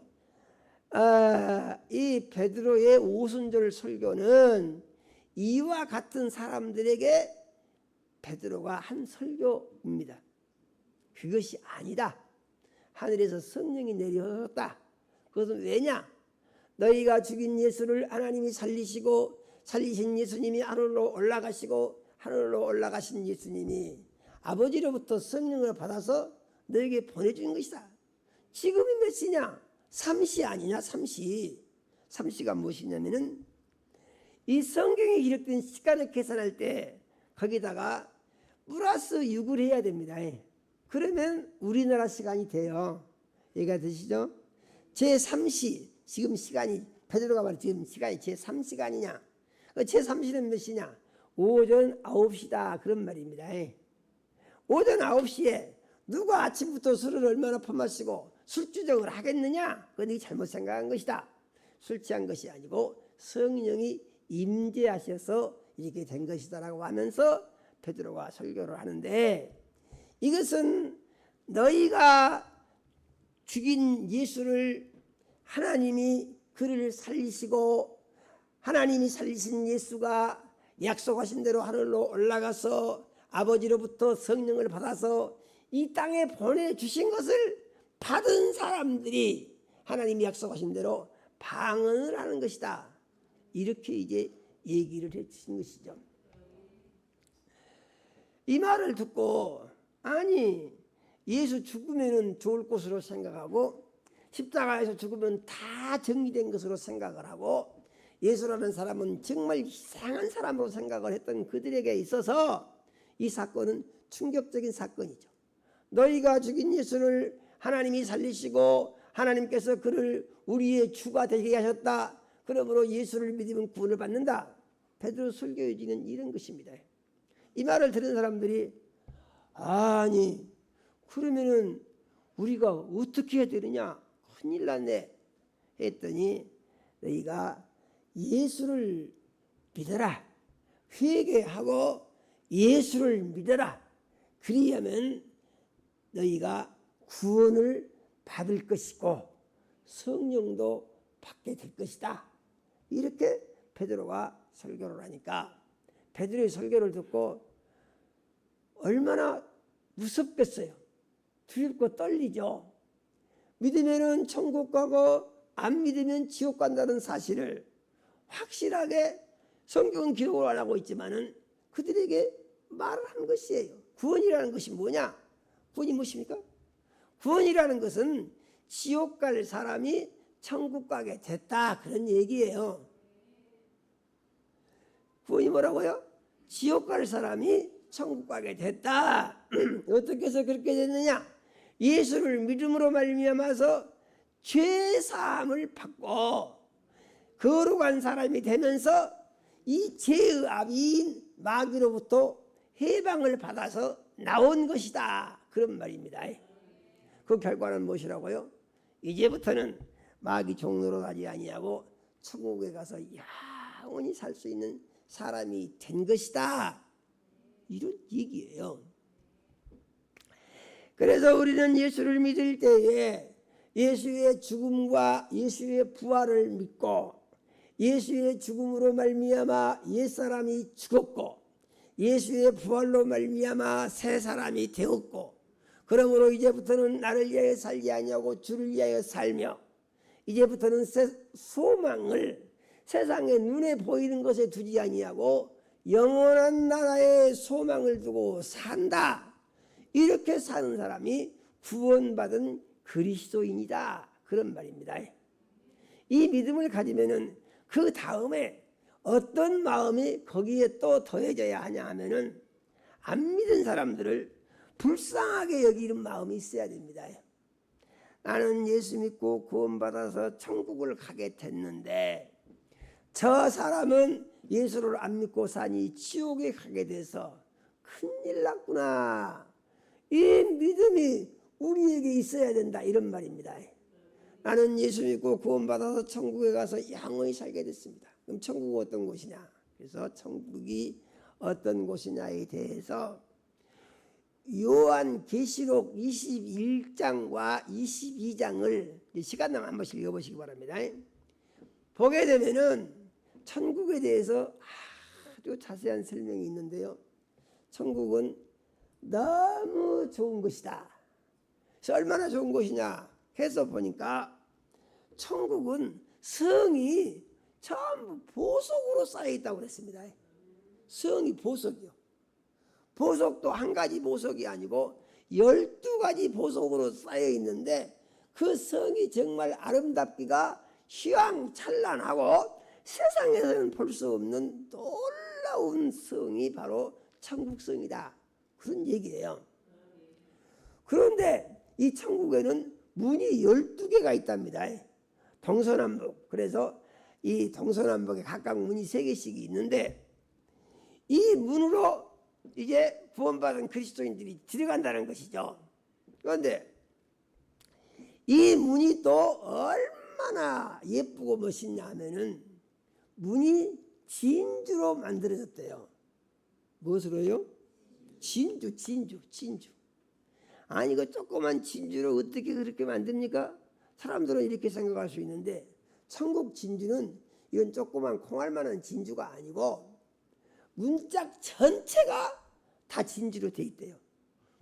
이 베드로의 오순절 설교는 이와 같은 사람들에게 베드로가 한 설교입니다. 그것이 아니다. 하늘에서 성령이 내려오셨다. 그것은 왜냐? 너희가 죽인 예수를 하나님이 살리시고 살리신 예수님이 하늘로 올라가시고 하늘로 올라가신 예수님이 아버지로부터 성령을 받아서 너에게 보내준 것이다. 지금이 몇 시냐? 3시 아니냐? 3시. 3시가 무엇이냐면은 이 성경에 기록된 시간을 계산할 때 거기다가 플러스 6을 해야 됩니다. 그러면 우리나라 시간이 돼요. 얘가 되시죠? 제3시 지금 시간이 베드로가 말해 지금 시간이 제3시간이냐? 제3시는 몇 시냐? 오전 9시다 그런 말입니다. 오전 9시에 누가 아침부터 술을 얼마나 퍼마시고 술주정을 하겠느냐? 그건 네 잘못 생각한 것이다. 술 취한 것이 아니고 성령이 임재하셔서 이렇게 된 것이다라고 하면서 베드로가 설교를 하는데, 이것은 너희가 죽인 예수를 하나님이 그를 살리시고 하나님이 살리신 예수가 약속하신 대로 하늘로 올라가서 아버지로부터 성령을 받아서 이 땅에 보내주신 것을 받은 사람들이 하나님이 약속하신 대로 방언을 하는 것이다. 이렇게 이제 얘기를 해주신 것이죠. 이 말을 듣고 아니 예수 죽으면 좋을 것으로 생각하고 십자가에서 죽으면 다 정리된 것으로 생각을 하고 예수라는 사람은 정말 이상한 사람으로 생각을 했던 그들에게 있어서 이 사건은 충격적인 사건이죠. 너희가 죽인 예수를 하나님이 살리시고 하나님께서 그를 우리의 주가 되게 하셨다. 그러므로 예수를 믿으면 구원을 받는다. 베드로 설교의 의지는 이런 것입니다. 이 말을 들은 사람들이 아니 그러면은 우리가 어떻게 해야 되느냐? 큰일 났네 했더니 너희가 예수를 믿어라. 회개하고 예수를 믿어라. 그리하면 너희가 구원을 받을 것이고 성령도 받게 될 것이다. 이렇게 베드로가 설교를 하니까 베드로의 설교를 듣고 얼마나 무섭겠어요. 두렵고 떨리죠. 믿으면 천국 가고 안 믿으면 지옥 간다는 사실을 확실하게 성경은 기록을 안 하고 있지만은 그들에게 말을 한 것이에요. 구원이라는 것이 뭐냐? 구원이 무엇입니까? 구원이라는 것은 지옥 갈 사람이 천국 가게 됐다 그런 얘기예요. 구원이 뭐라고요? 지옥 갈 사람이 천국 가게 됐다. 어떻게 해서 그렇게 됐느냐? 예수를 믿음으로 말미암아서 죄 사함을 받고 거룩한 사람이 되면서 이 죄의 아비인 마귀로부터 해방을 받아서 나온 것이다 그런 말입니다. 그 결과는 무엇이라고요? 이제부터는 마귀 종로로 가지 아니하고 천국에 가서 영원히 살 수 있는 사람이 된 것이다 이런 얘기예요. 그래서 우리는 예수를 믿을 때에 예수의 죽음과 예수의 부활을 믿고 예수의 죽음으로 말미암아 옛사람이 죽었고 예수의 부활로 말미암아 새 사람이 되었고 그러므로 이제부터는 나를 위하여 살지 아니하고 주를 위하여 살며 이제부터는 소망을 세상에 눈에 보이는 것에 두지 아니하고 영원한 나라의 소망을 두고 산다. 이렇게 사는 사람이 구원받은 그리스도인이다 그런 말입니다. 이 믿음을 가지면은 그 다음에 어떤 마음이 거기에 또 더해져야 하냐 하면은 안 믿은 사람들을 불쌍하게 여기는 마음이 있어야 됩니다. 나는 예수 믿고 구원받아서 천국을 가게 됐는데 저 사람은 예수를 안 믿고 사니 지옥에 가게 돼서 큰일 났구나. 이 믿음이 우리에게 있어야 된다 이런 말입니다. 나는 예수 믿고 구원받아서 천국에 가서 영원히 살게 됐습니다. 그럼 천국은 어떤 곳이냐? 그래서 천국이 어떤 곳이냐에 대해서 요한계시록 21장과 22장을 시간 나면 한 번씩 읽어보시기 바랍니다. 보게 되면은 천국에 대해서 아주 자세한 설명이 있는데요. 천국은 너무 좋은 것이다. 그래서 얼마나 좋은 것이냐 해서 보니까 천국은 성이 전부 보석으로 쌓여 있다고 그랬습니다. 성이 보석이요. 보석도 한 가지 보석이 아니고 12가지 보석으로 쌓여 있는데 그 성이 정말 아름답기가 휘황찬란하고 세상에서는 볼 수 없는 놀라운 성이 바로 천국성이다. 그런 얘기예요. 그런데 이 천국에는 문이 12개가 있답니다. 동서남북. 그래서 이 동서남북에 각각 문이 3개씩이 있는데 이 문으로 이제 구원받은 그리스도인들이 들어간다는 것이죠. 그런데 이 문이 또 얼마나 예쁘고 멋있냐 하면은 문이 진주로 만들어졌대요. 무엇으로요? 진주. 아니 그 조그만 진주를 어떻게 그렇게 만듭니까? 사람들은 이렇게 생각할 수 있는데 천국 진주는 이건 조그만 콩알만한 진주가 아니고 문짝 전체가 다 진주로 돼 있대요.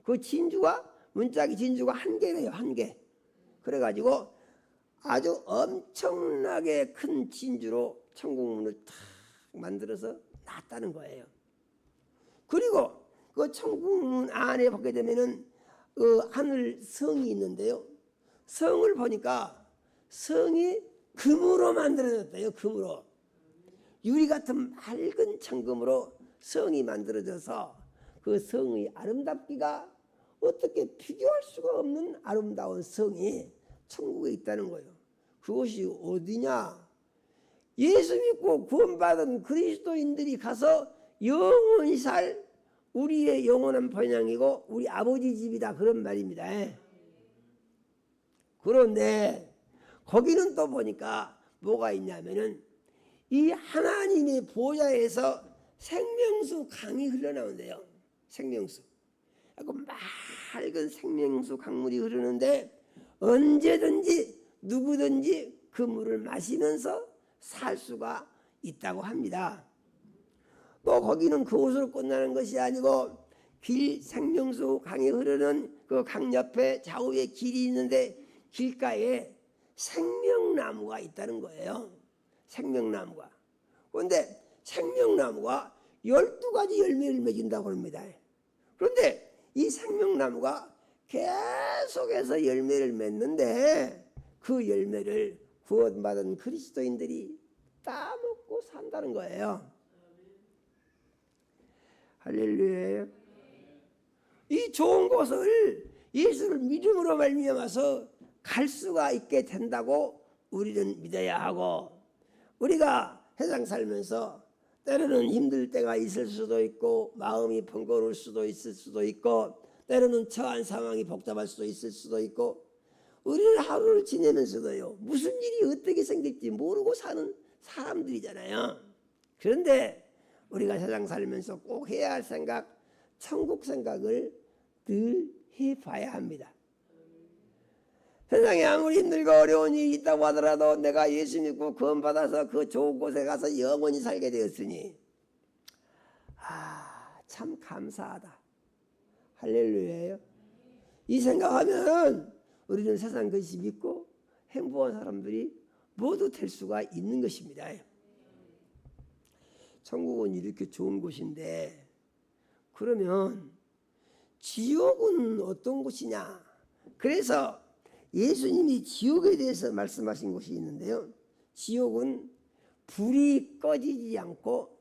그 진주가 문짝이 진주가 1개래요. 1개. 그래가지고 아주 엄청나게 큰 진주로 천국문을 탁 만들어서 놨다는 거예요. 그리고 그 천국문 안에 보게 되면은 그 하늘 성이 있는데요. 성을 보니까 성이 금으로 만들어졌대요. 금으로. 유리 같은 맑은 청금으로 성이 만들어져서 그 성의 아름답기가 어떻게 비교할 수가 없는 아름다운 성이 천국에 있다는 거예요. 그것이 어디냐? 예수 믿고 구원받은 그리스도인들이 가서 영원히 살 우리의 영원한 본향이고 우리 아버지 집이다 그런 말입니다. 그런데 거기는 또 보니까 뭐가 있냐면은 이 하나님의 보좌에서 생명수 강이 흘러나온대요. 생명수. 맑은 생명수 강물이 흐르는데 언제든지 누구든지 그 물을 마시면서 살 수가 있다고 합니다. 또 거기는 그곳으로 끝나는 것이 아니고 길 생명수 강이 흐르는 그 강 옆에 좌우에 길이 있는데 길가에 생명나무가 있다는 거예요. 생명나무가. 그런데 생명나무가 12가지 열매를 맺는다고 합니다. 그런데 이 생명나무가 계속해서 열매를 맺는데 그 열매를 구원받은 그리스도인들이 따먹고 산다는 거예요. 할렐루야. 이 좋은 곳을 예수를 믿음으로 말미암아서 갈 수가 있게 된다고 우리는 믿어야 하고, 우리가 세상 살면서 때로는 힘들 때가 있을 수도 있고 마음이 번거로울 수도 있을 수도 있고 때로는 처한 상황이 복잡할 수도 있을 수도 있고 우리는 하루를 지내면서도요 무슨 일이 어떻게 생길지 모르고 사는 사람들이잖아요. 그런데 우리가 세상 살면서 꼭 해야 할 생각, 천국 생각을 늘 해봐야 합니다. 세상에 아무리 힘들고 어려운 일이 있다고 하더라도 내가 예수 믿고 구원받아서 그 좋은 곳에 가서 영원히 살게 되었으니 참 감사하다. 할렐루야예요. 이 생각하면 우리는 세상 것이 믿고 행복한 사람들이 모두 될 수가 있는 것입니다. 천국은 이렇게 좋은 곳인데 그러면 지옥은 어떤 곳이냐? 그래서 예수님이 지옥에 대해서 말씀하신 곳이 있는데요. 지옥은 불이 꺼지지 않고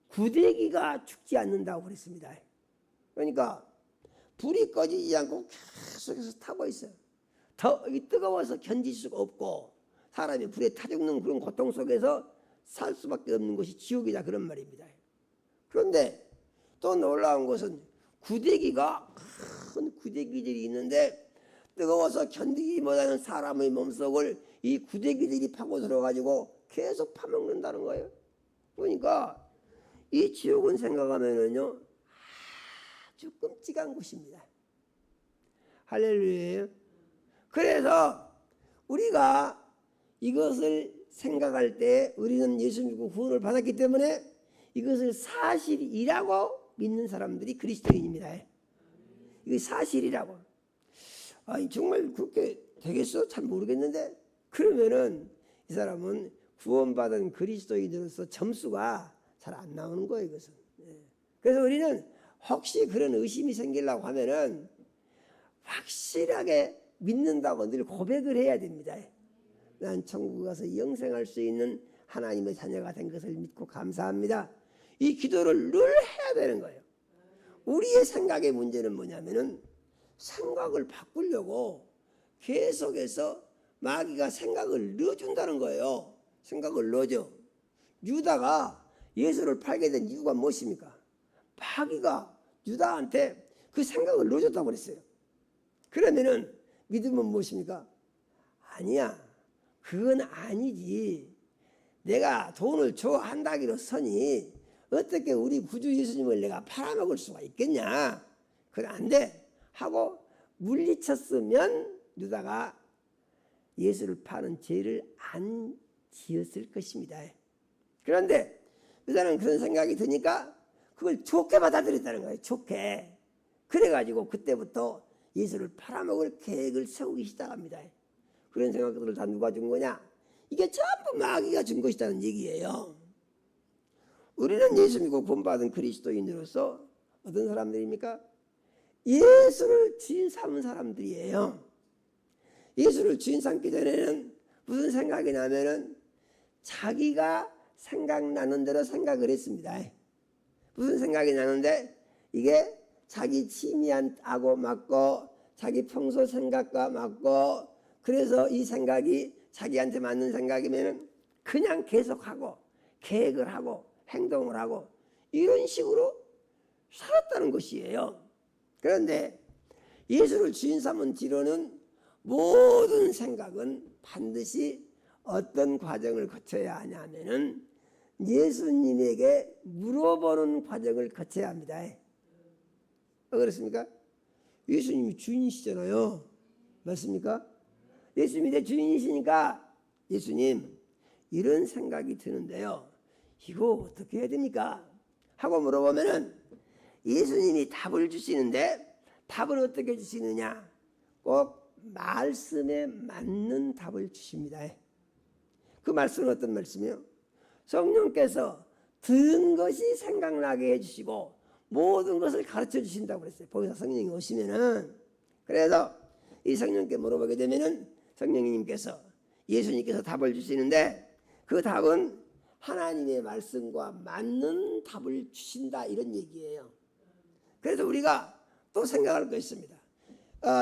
구데기가 죽지 않는다고 그랬습니다. 그러니까 불이 꺼지지 않고 계속해서 타고 있어요. 더 뜨거워서 견딜 수가 없고 사람이 불에 타 죽는 그런 고통 속에서 살 수밖에 없는 것이 지옥이다 그런 말입니다. 그런데 또 놀라운 것은 구데기가 큰 구데기들이 있는데 뜨거워서 견디지 못하는 사람의 몸속을 이 구데기들이 파고 들어가지고 계속 파먹는다는 거예요. 그러니까 이 지옥은 생각하면은요 아주 끔찍한 곳입니다. 할렐루야. 그래서 우리가 이것을 생각할 때 우리는 예수 믿고 구원을 받았기 때문에 이것을 사실이라고 믿는 사람들이 그리스도인입니다. 이게 사실이라고. 아니 정말 그렇게 되겠어? 잘 모르겠는데. 그러면은 이 사람은 구원받은 그리스도인으로서 점수가 잘 안 나오는 거예요. 이것은. 그래서 우리는 혹시 그런 의심이 생기려고 하면은 확실하게 믿는다고 늘 고백을 해야 됩니다. 난 천국 가서 영생할 수 있는 하나님의 자녀가 된 것을 믿고 감사합니다. 이 기도를 늘 해야 되는 거예요. 우리의 생각의 문제는 뭐냐면은 생각을 바꾸려고 계속해서 마귀가 생각을 넣어준다는 거예요. 생각을 넣어줘. 유다가 예수를 팔게 된 이유가 무엇입니까? 마귀가 유다한테 그 생각을 넣어줬다고 그랬어요. 그러면은 믿음은 무엇입니까? 아니야. 그건 아니지. 내가 돈을 줘 한다기로 서니 어떻게 우리 구주 예수님을 내가 팔아먹을 수가 있겠냐. 그건 안 돼. 하고 물리쳤으면 유다가 예수를 파는 죄를 안 지었을 것입니다. 그런데 유다는 그런 생각이 드니까 그걸 좋게 받아들였다는 거예요. 좋게. 그래가지고 그때부터 예수를 팔아먹을 계획을 세우기 시작합니다. 그런 생각들을 다 누가 준 거냐? 이게 전부 마귀가 준 것이라는 얘기예요. 우리는 예수 믿고 구원받은 그리스도인으로서 어떤 사람들입니까? 예수를 주인 삼은 사람들이에요. 예수를 주인 삼기 전에는 무슨 생각이 나면은 자기가 생각나는 대로 생각을 했습니다. 무슨 생각이 나는데 이게 자기 취미하고 맞고 자기 평소 생각과 맞고 그래서 이 생각이 자기한테 맞는 생각이면 그냥 계속하고 계획을 하고 행동을 하고 이런 식으로 살았다는 것이에요. 그런데 예수를 주인 삼은 뒤로는 모든 생각은 반드시 어떤 과정을 거쳐야 하냐면은 예수님에게 물어보는 과정을 거쳐야 합니다. 그렇습니까? 예수님이 주인이시잖아요. 맞습니까? 예수님이 내 주인이시니까 예수님 이런 생각이 드는데요. 이거 어떻게 해야 됩니까? 하고 물어보면은 예수님이 답을 주시는데 답을 어떻게 주시느냐? 꼭 말씀에 맞는 답을 주십니다. 그 말씀은 어떤 말씀이요? 성령께서 들은 것이 생각나게 해주시고 모든 것을 가르쳐 주신다고 그랬어요. 거기서 성령이 오시면은. 그래서 이 성령께 물어보게 되면은 성령님께서 예수님께서 답을 주시는데 그 답은 하나님의 말씀과 맞는 답을 주신다 이런 얘기예요. 그래서 우리가 또 생각할 거 있습니다.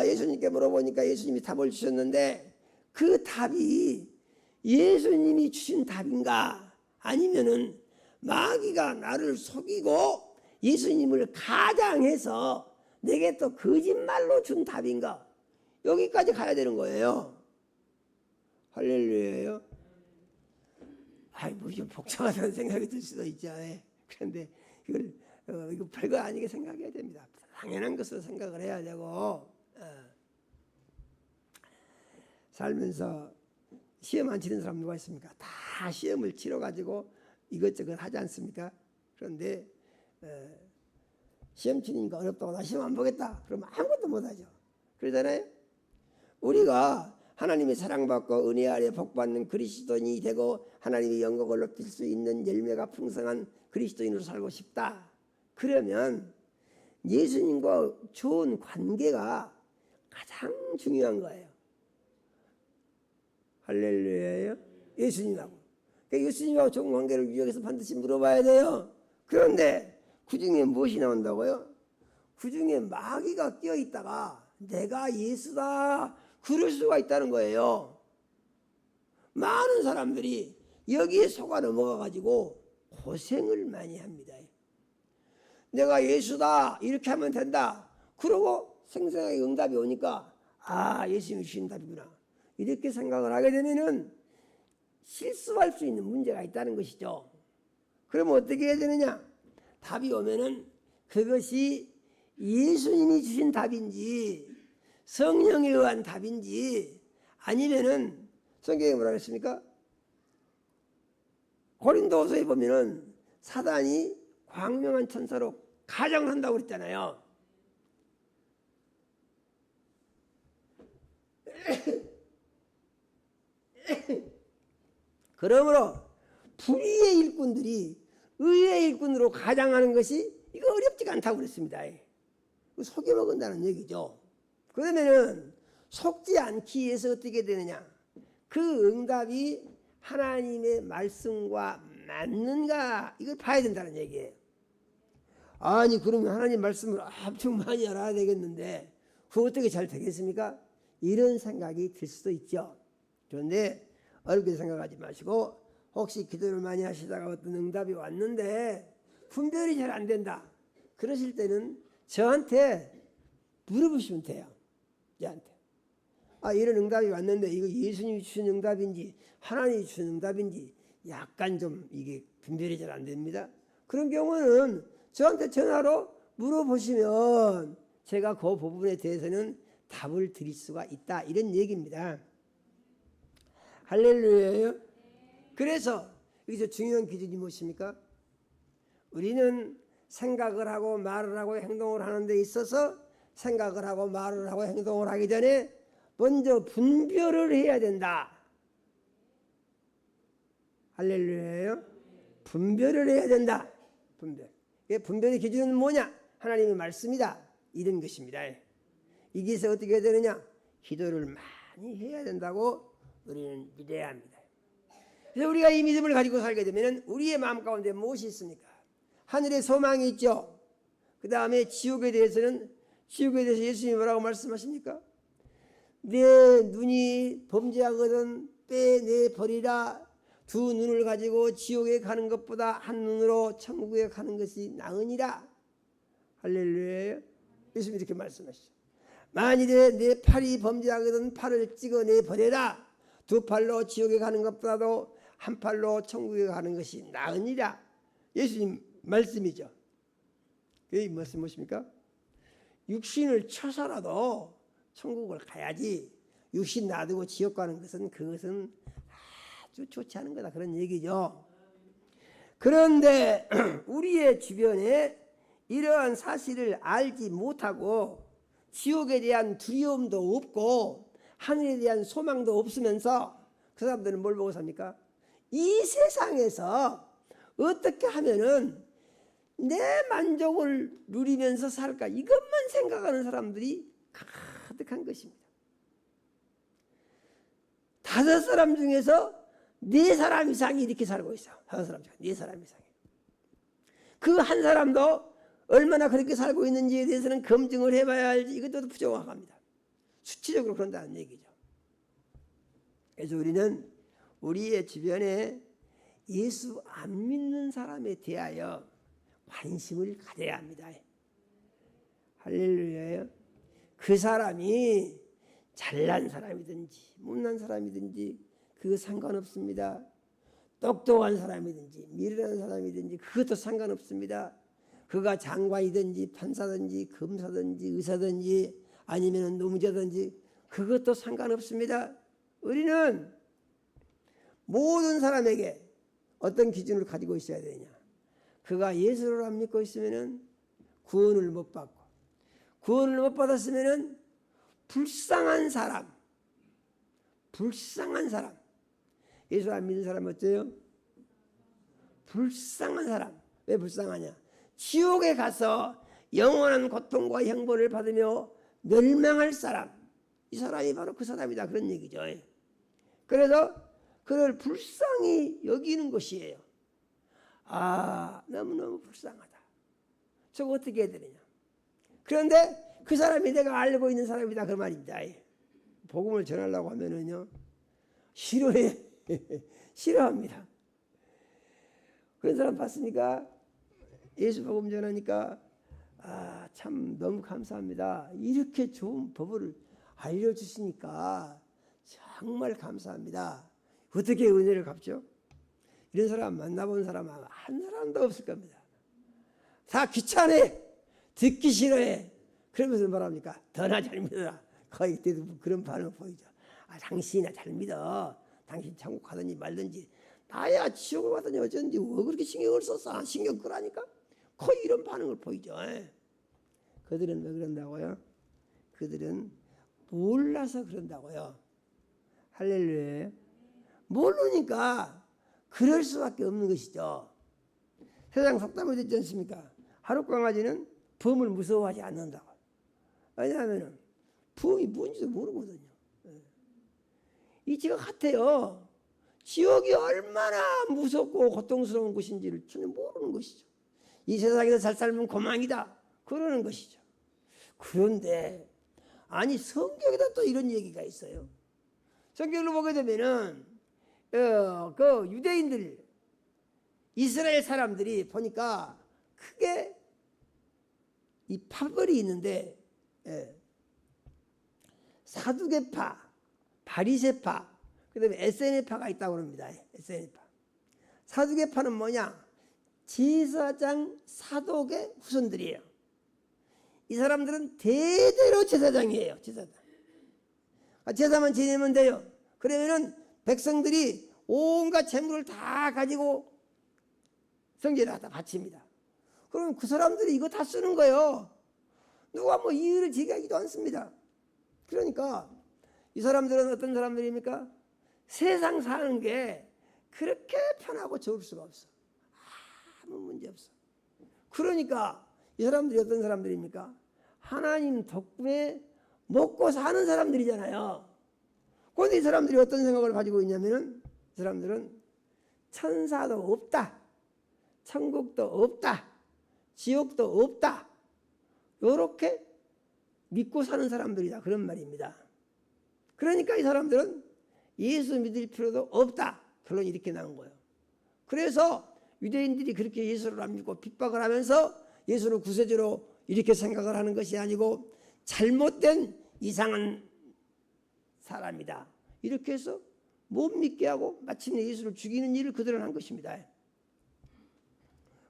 예수님께 물어보니까 예수님이 답을 주셨는데 그 답이 예수님이 주신 답인가 아니면은 마귀가 나를 속이고 예수님을 가장해서 내게 또 거짓말로 준 답인가 여기까지 가야 되는 거예요. 할렐루야예요. 뭐 좀 복잡하다는 생각이 들 수도 있죠. 그런데 이거 별거 아니게 생각해야 됩니다. 당연한 것으로 생각을 해야 되고 살면서 시험 안 치는 사람 누가 있습니까? 다 시험을 치러 가지고 이것저것 하지 않습니까? 그런데 시험 치니까 어렵다고 나 시험 안 보겠다. 그러면 아무것도 못하죠. 그러잖아요. 우리가 하나님의 사랑받고 은혜 아래 복받는 그리스도인이 되고 하나님의 영광을 높일 수 있는 열매가 풍성한 그리스도인으로 살고 싶다. 그러면 예수님과 좋은 관계가 가장 중요한 거예요. 할렐루야예요. 예수님하고. 그러니까 예수님하고 좋은 관계를 유지해서 반드시 물어봐야 돼요. 그런데 그 중에 무엇이 나온다고요? 그 중에 마귀가 끼어있다가 내가 예수다 그럴 수가 있다는 거예요. 많은 사람들이 여기에 속아 넘어가가지고 고생을 많이 합니다. 내가 예수다 이렇게 하면 된다. 그러고 생생하게 응답이 오니까 예수님이 주신 답이구나. 이렇게 생각을 하게 되면은 실수할 수 있는 문제가 있다는 것이죠. 그러면 어떻게 해야 되느냐? 답이 오면은 그것이 예수님이 주신 답인지 성령에 의한 답인지 아니면은 성경에 뭐라 그랬습니까? 고린도서에 보면은 사단이 광명한 천사로 가장을 한다고 그랬잖아요. 그러므로 불의의 일꾼들이 의의 일꾼으로 가장하는 것이 이거 어렵지가 않다고 그랬습니다. 속여먹은다는 얘기죠. 그러면은 속지 않기 위해서 어떻게 되느냐? 그 응답이 하나님의 말씀과 맞는가 이걸 봐야 된다는 얘기예요. 아니 그러면 하나님 말씀을 엄청 많이 알아야 되겠는데 그거 어떻게 잘 되겠습니까? 이런 생각이 들 수도 있죠. 그런데 어렵게 생각하지 마시고 혹시 기도를 많이 하시다가 어떤 응답이 왔는데 분별이 잘 안 된다 그러실 때는 저한테 물어보시면 돼요. 저한테 이런 응답이 왔는데 이거 예수님이 주신 응답인지 하나님이 주신 응답인지 약간 좀 이게 분별이 잘 안 됩니다. 그런 경우는 저한테 전화로 물어보시면 제가 그 부분에 대해서는 답을 드릴 수가 있다 이런 얘기입니다. 할렐루야예요. 그래서 여기서 중요한 기준이 무엇입니까? 우리는 생각을 하고 말을 하고 행동을 하는 데 있어서 생각을 하고 말을 하고 행동을 하기 전에 먼저 분별을 해야 된다. 할렐루야예요. 분별을 해야 된다. 분별의 기준은 뭐냐? 하나님의 말씀이다. 이런 것입니다. 이것이 어떻게 되느냐? 기도를 많이 해야 된다고 우리는 믿어야 합니다. 그래서 우리가 이 믿음을 가지고 살게 되면 우리의 마음 가운데 무엇이 있습니까? 하늘에 소망이 있죠. 그 다음에 지옥에 대해서 예수님이 뭐라고 말씀하십니까? 내 눈이 범죄하거든 빼내버리라. 두 눈을 가지고 지옥에 가는 것보다 한 눈으로 천국에 가는 것이 나으니라. 할렐루야. 예수님이 이렇게 말씀하시죠. 만일에 내 팔이 범죄하거든 팔을 찍어내버려라. 두 팔로 지옥에 가는 것보다도 한 팔로 천국에 가는 것이 나으니라. 예수님 말씀이죠. 그게 무슨 무엇입니까? 육신을 쳐서라도 천국을 가야지 육신 놔두고 지옥 가는 것은 그것은 아주 좋지 않은 거다 그런 얘기죠. 그런데 우리의 주변에 이러한 사실을 알지 못하고 지옥에 대한 두려움도 없고 하늘에 대한 소망도 없으면서 그 사람들은 뭘 보고 삽니까? 이 세상에서 어떻게 하면은 내 만족을 누리면서 살까 이것만 생각하는 사람들이 가득한 것입니다. 5사람 중에서 4사람 이상이 이렇게 살고 있어. 5사람 중에 4사람 이상이. 그 한 사람도 얼마나 그렇게 살고 있는지에 대해서는 검증을 해봐야 알지 이것도 부정확합니다. 수치적으로 그런다는 얘기죠. 그래서 우리는 우리의 주변에 예수 안 믿는 사람에 대하여 관심을 가져야 합니다. 할렐루야요. 그 사람이 잘난 사람이든지 못난 사람이든지 그거 상관없습니다. 똑똑한 사람이든지 미련한 사람이든지 그것도 상관없습니다. 그가 장관이든지 판사든지 검사든지 의사든지 아니면 노무자든지 그것도 상관없습니다. 우리는 모든 사람에게 어떤 기준을 가지고 있어야 되냐? 그가 예수를 안 믿고 있으면은 구원을 못 받고, 구원을 못 받았으면은 불쌍한 사람. 예수 안 믿는 사람 어때요? 불쌍한 사람. 왜 불쌍하냐? 지옥에 가서 영원한 고통과 형벌을 받으며 멸망할 사람. 이 사람이 바로 그 사람이다 그런 얘기죠. 그래서 그를 불쌍히 여기는 것이에요. 너무너무 불쌍하다. 저거 어떻게 해야 되느냐. 그런데 그 사람이 내가 알고 있는 사람이다 그 말입니다. 복음을 전하려고 하면은요 싫어해. 싫어합니다. 그런 사람 봤습니까? 예수 복음 전하니까 참 너무 감사합니다. 이렇게 좋은 법을 알려주시니까 정말 감사합니다. 어떻게 은혜를 갚죠? 이런 사람 만나본 사람 한 사람도 없을 겁니다. 다 귀찮아. 듣기 싫어해. 그러면서 뭐랍니까? 더나 잘 믿어라. 거의 때도 그런 반응 보이죠. 당신이나 잘 믿어. 당신 천국 가든지 말든지 나야 지옥을 가든지 어쩐지 왜 그렇게 신경을 썼어? 신경 끄라니까. 거의 이런 반응을 보이죠. 그들은 왜 그런다고요? 그들은 몰라서 그런다고요. 할렐루야. 모르니까 그럴 수밖에 없는 것이죠. 세상 속담이 됐지 않습니까? 하룻 강아지는 범을 무서워하지 않는다고. 왜냐하면 범이 뭔지도 모르거든요. 이치가 같아요. 지옥이 얼마나 무섭고 고통스러운 것인지를 전혀 모르는 것이죠. 이 세상에서 잘 살면 고망이다 그러는 것이죠. 그런데 아니 성경에다 또 이런 얘기가 있어요. 성경을 보게 되면은 그 유대인들 이스라엘 사람들이 보니까 크게 이 파벌이 있는데 사두개파, 바리새파, 그다음에 에세네파가 있다고 합니다. 에세네파. 사두개파는 뭐냐? 제사장 사독의 후손들이에요. 이 사람들은 대대로 제사장이에요. 제사장. 제사만 지내면 돼요. 그러면은 백성들이 온갖 재물을 다 가지고 성전에 갖다 바칩니다. 그러면 그 사람들이 이거 다 쓰는 거예요. 누가 뭐 이의를 제기하지도 않습니다. 그러니까 이 사람들은 어떤 사람들입니까? 세상 사는 게 그렇게 편하고 좋을 수가 없어. 아무 문제 없어. 그러니까 이 사람들이 어떤 사람들입니까? 하나님 덕분에 먹고 사는 사람들이잖아요. 그런데 이 사람들이 어떤 생각을 가지고 있냐면은 이 사람들은 천사도 없다, 천국도 없다, 지옥도 없다, 이렇게 믿고 사는 사람들이다 그런 말입니다. 그러니까 이 사람들은 예수 믿을 필요도 없다 결론이 이렇게 나온 거예요. 그래서 유대인들이 그렇게 예수를 안 믿고 핍박을 하면서 예수를 구세주로 이렇게 생각을 하는 것이 아니고 잘못된 이상한 사람이다 이렇게 해서 못 믿게 하고 마침내 예수를 죽이는 일을 그들은 한 것입니다.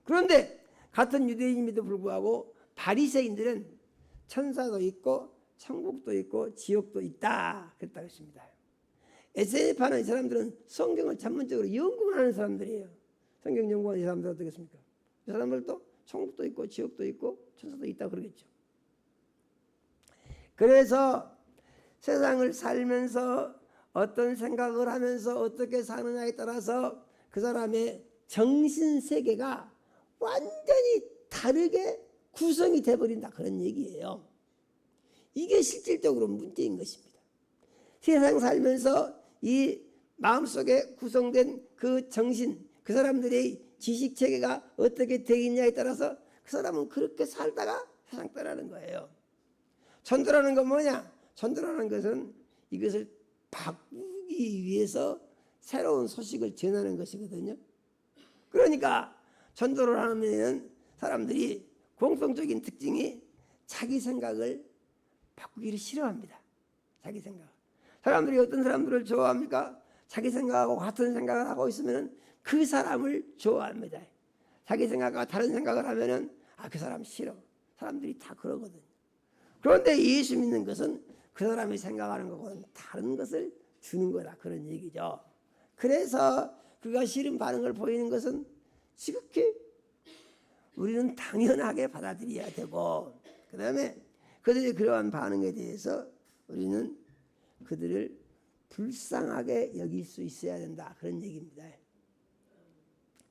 그런데 같은 유대인임에도 불구하고 바리새인들은 천사도 있고 천국도 있고 지옥도 있다 그랬다고 했습니다. 에세네파는 이 사람들은 성경을 전문적으로 연구하는 사람들이에요. 성경 연구하는 이 사람들 어떻겠습니까? 이 사람들도 천국도 있고 지옥도 있고 천사도 있다 그러겠죠. 그래서 세상을 살면서 어떤 생각을 하면서 어떻게 사느냐에 따라서 그 사람의 정신세계가 완전히 다르게 구성이 돼버린다 그런 얘기예요. 이게 실질적으로 문제인 것입니다. 세상 살면서 이 마음속에 구성된 그 정신, 그 사람들의 지식체계가 어떻게 되어 있냐에 따라서 그 사람은 그렇게 살다가 세상 떠나는 거예요. 전도라는 건 뭐냐? 전도라는 것은 이것을 바꾸기 위해서 새로운 소식을 전하는 것이거든요. 그러니까 전도를 하면 사람들이 공통적인 특징이 자기 생각을 바꾸기를 싫어합니다. 자기 생각. 사람들이 어떤 사람들을 좋아합니까? 자기 생각하고 같은 생각을 하고 있으면 그 사람을 좋아합니다. 자기 생각과 다른 생각을 하면은 그 사람 싫어. 사람들이 다 그러거든요. 그런데 예수 믿는 것은 그 사람이 생각하는 것과는 다른 것을 주는 거다 그런 얘기죠. 그래서 그가 싫은 반응을 보이는 것은 지극히 우리는 당연하게 받아들여야 되고 그 다음에 그들의 그러한 반응에 대해서 우리는 그들을 불쌍하게 여길 수 있어야 된다 그런 얘기입니다.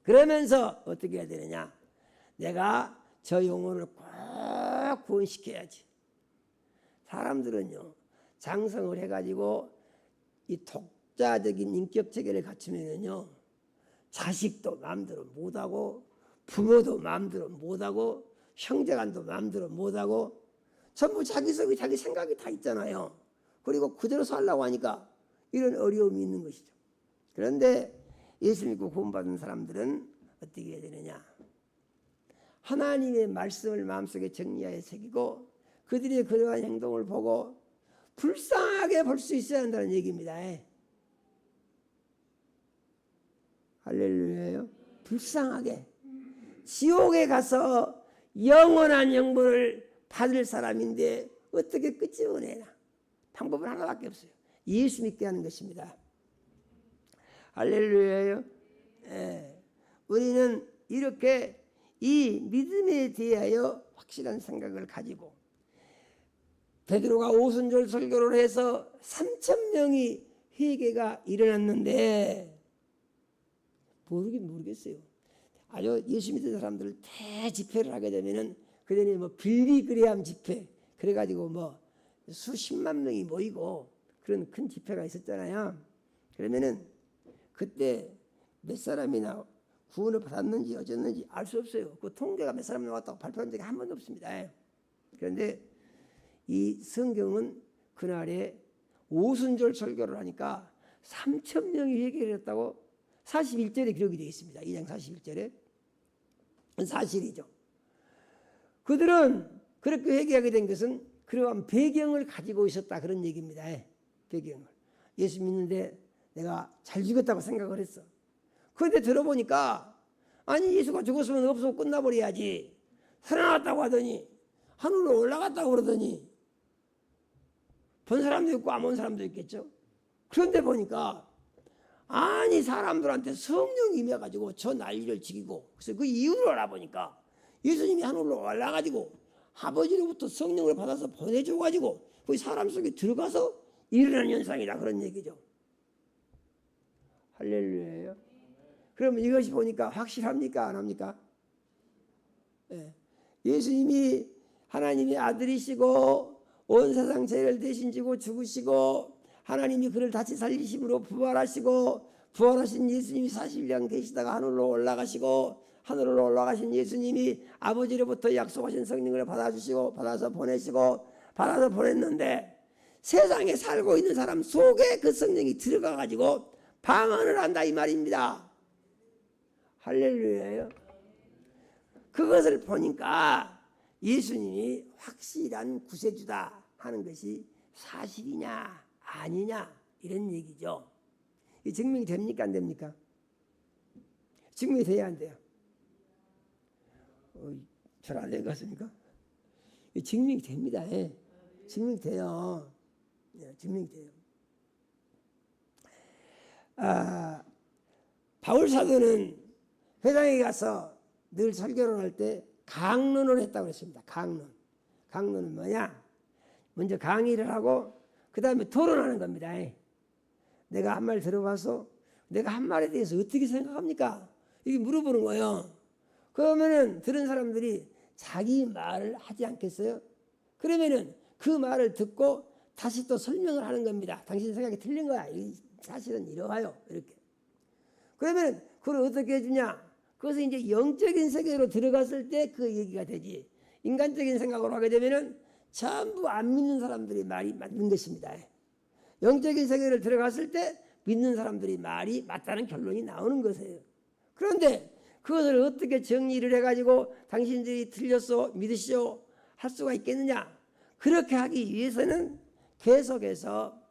그러면서 어떻게 해야 되느냐? 내가 저 영혼을 꼭 구원시켜야지. 사람들은요 장성을 해가지고 이 독자적인 인격체계를 갖추면요 자식도 마음대로 못하고 부모도 마음대로 못하고 형제간도 마음대로 못하고 전부 자기 속에 자기 생각이 다 있잖아요. 그리고 그대로 살라고 하니까 이런 어려움이 있는 것이죠. 그런데 예수 믿고 구원받은 사람들은 어떻게 해야 되느냐? 하나님의 말씀을 마음속에 정리하여 새기고 그들의 그러한 행동을 보고 불쌍하게 볼 수 있어야 한다는 얘기입니다. 할렐루야요. 불쌍하게. 지옥에 가서 영원한 영광을 받을 사람인데 어떻게 끄집어내나? 방법은 하나밖에 없어요. 예수 믿게 하는 것입니다. 할렐루야요. 우리는 이렇게 이 믿음에 대하여 확실한 생각을 가지고 베드로가 오순절 설교를 해서 3,000명이 회개가 일어났는데 모르긴 모르겠어요. 아주 예수 믿는 사람들을 대집회를 하게 되면은 그전에 뭐 빌리그레암 집회 그래가지고 뭐 수십만 명이 모이고 그런 큰 집회가 있었잖아요. 그러면은 그때 몇 사람이나 구원을 받았는지 어쨌는지 알 수 없어요. 그 통계가 몇 사람 나왔다고 발표한 적이 한 번도 없습니다. 그런데 이 성경은 그날에 오순절 설교를 하니까 3,000명이 회개를 했다고 41절에 기록이 되어 있습니다. 2장 41절에 사실이죠. 그들은 그렇게 회개하게 된 것은 그러한 배경을 가지고 있었다 그런 얘기입니다. 배경을. 예수 믿는데 내가 잘 죽었다고 생각을 했어. 그런데 들어보니까 아니 예수가 죽었으면 없어서 끝나버려야지. 살아났다고 하더니 하늘로 올라갔다고 그러더니 본 사람도 있고 안 본 사람도 있겠죠. 그런데 보니까 아니 사람들한테 성령이 임해가지고 저 난리를 지키고 그래서 그 이유를 알아보니까 예수님이 하늘로 올라가지고 아버지로부터 성령을 받아서 보내줘가지고 그 사람 속에 들어가서 일어나는 현상이다 그런 얘기죠. 할렐루야예요. 그러면 이것이 보니까 확실합니까 안 합니까? 예수님이 하나님의 아들이시고 온 세상 죄를 대신 지고 죽으시고 하나님이 그를 다시 살리심으로 부활하시고 부활하신 예수님이 40년 계시다가 하늘로 올라가시고 하늘로 올라가신 예수님이 아버지로부터 약속하신 성령을 받아주시고 받아서 보내시고 받아서 보냈는데 세상에 살고 있는 사람 속에 그 성령이 들어가가지고 방언을 한다 이 말입니다. 할렐루야예요. 그것을 보니까 예수님이 확실한 구세주다 하는 것이 사실이냐 아니냐 이런 얘기죠. 이 증명이 됩니까 안 됩니까? 증명이 돼야 안 돼요. 잘 안 된 것 같습니까? 증명이 됩니다. 증명이 돼요. 증명이 돼요. 바울 사도는 회당에 가서 늘 설교를 할 때 강론을 했다고 했습니다. 강론은 뭐냐? 먼저 강의를 하고 그 다음에 토론하는 겁니다. 내가 한 말 들어봐서 내가 한 말에 대해서 어떻게 생각합니까? 이게 물어보는 거예요. 그러면은 들은 사람들이 자기 말을 하지 않겠어요? 그러면은 그 말을 듣고 다시 또 설명을 하는 겁니다. 당신 생각이 틀린 거야. 사실은 이러하요. 이렇게. 그러면 그걸 어떻게 해주냐? 그것은 이제 영적인 세계로 들어갔을 때 그 얘기가 되지. 인간적인 생각으로 하게 되면은 전부 안 믿는 사람들이 말이 맞는 것입니다. 영적인 세계를 들어갔을 때 믿는 사람들이 말이 맞다는 결론이 나오는 것이에요. 그런데 그것을 어떻게 정리를 해가지고 당신들이 틀렸어 믿으시오 할 수가 있겠느냐? 그렇게 하기 위해서는 계속해서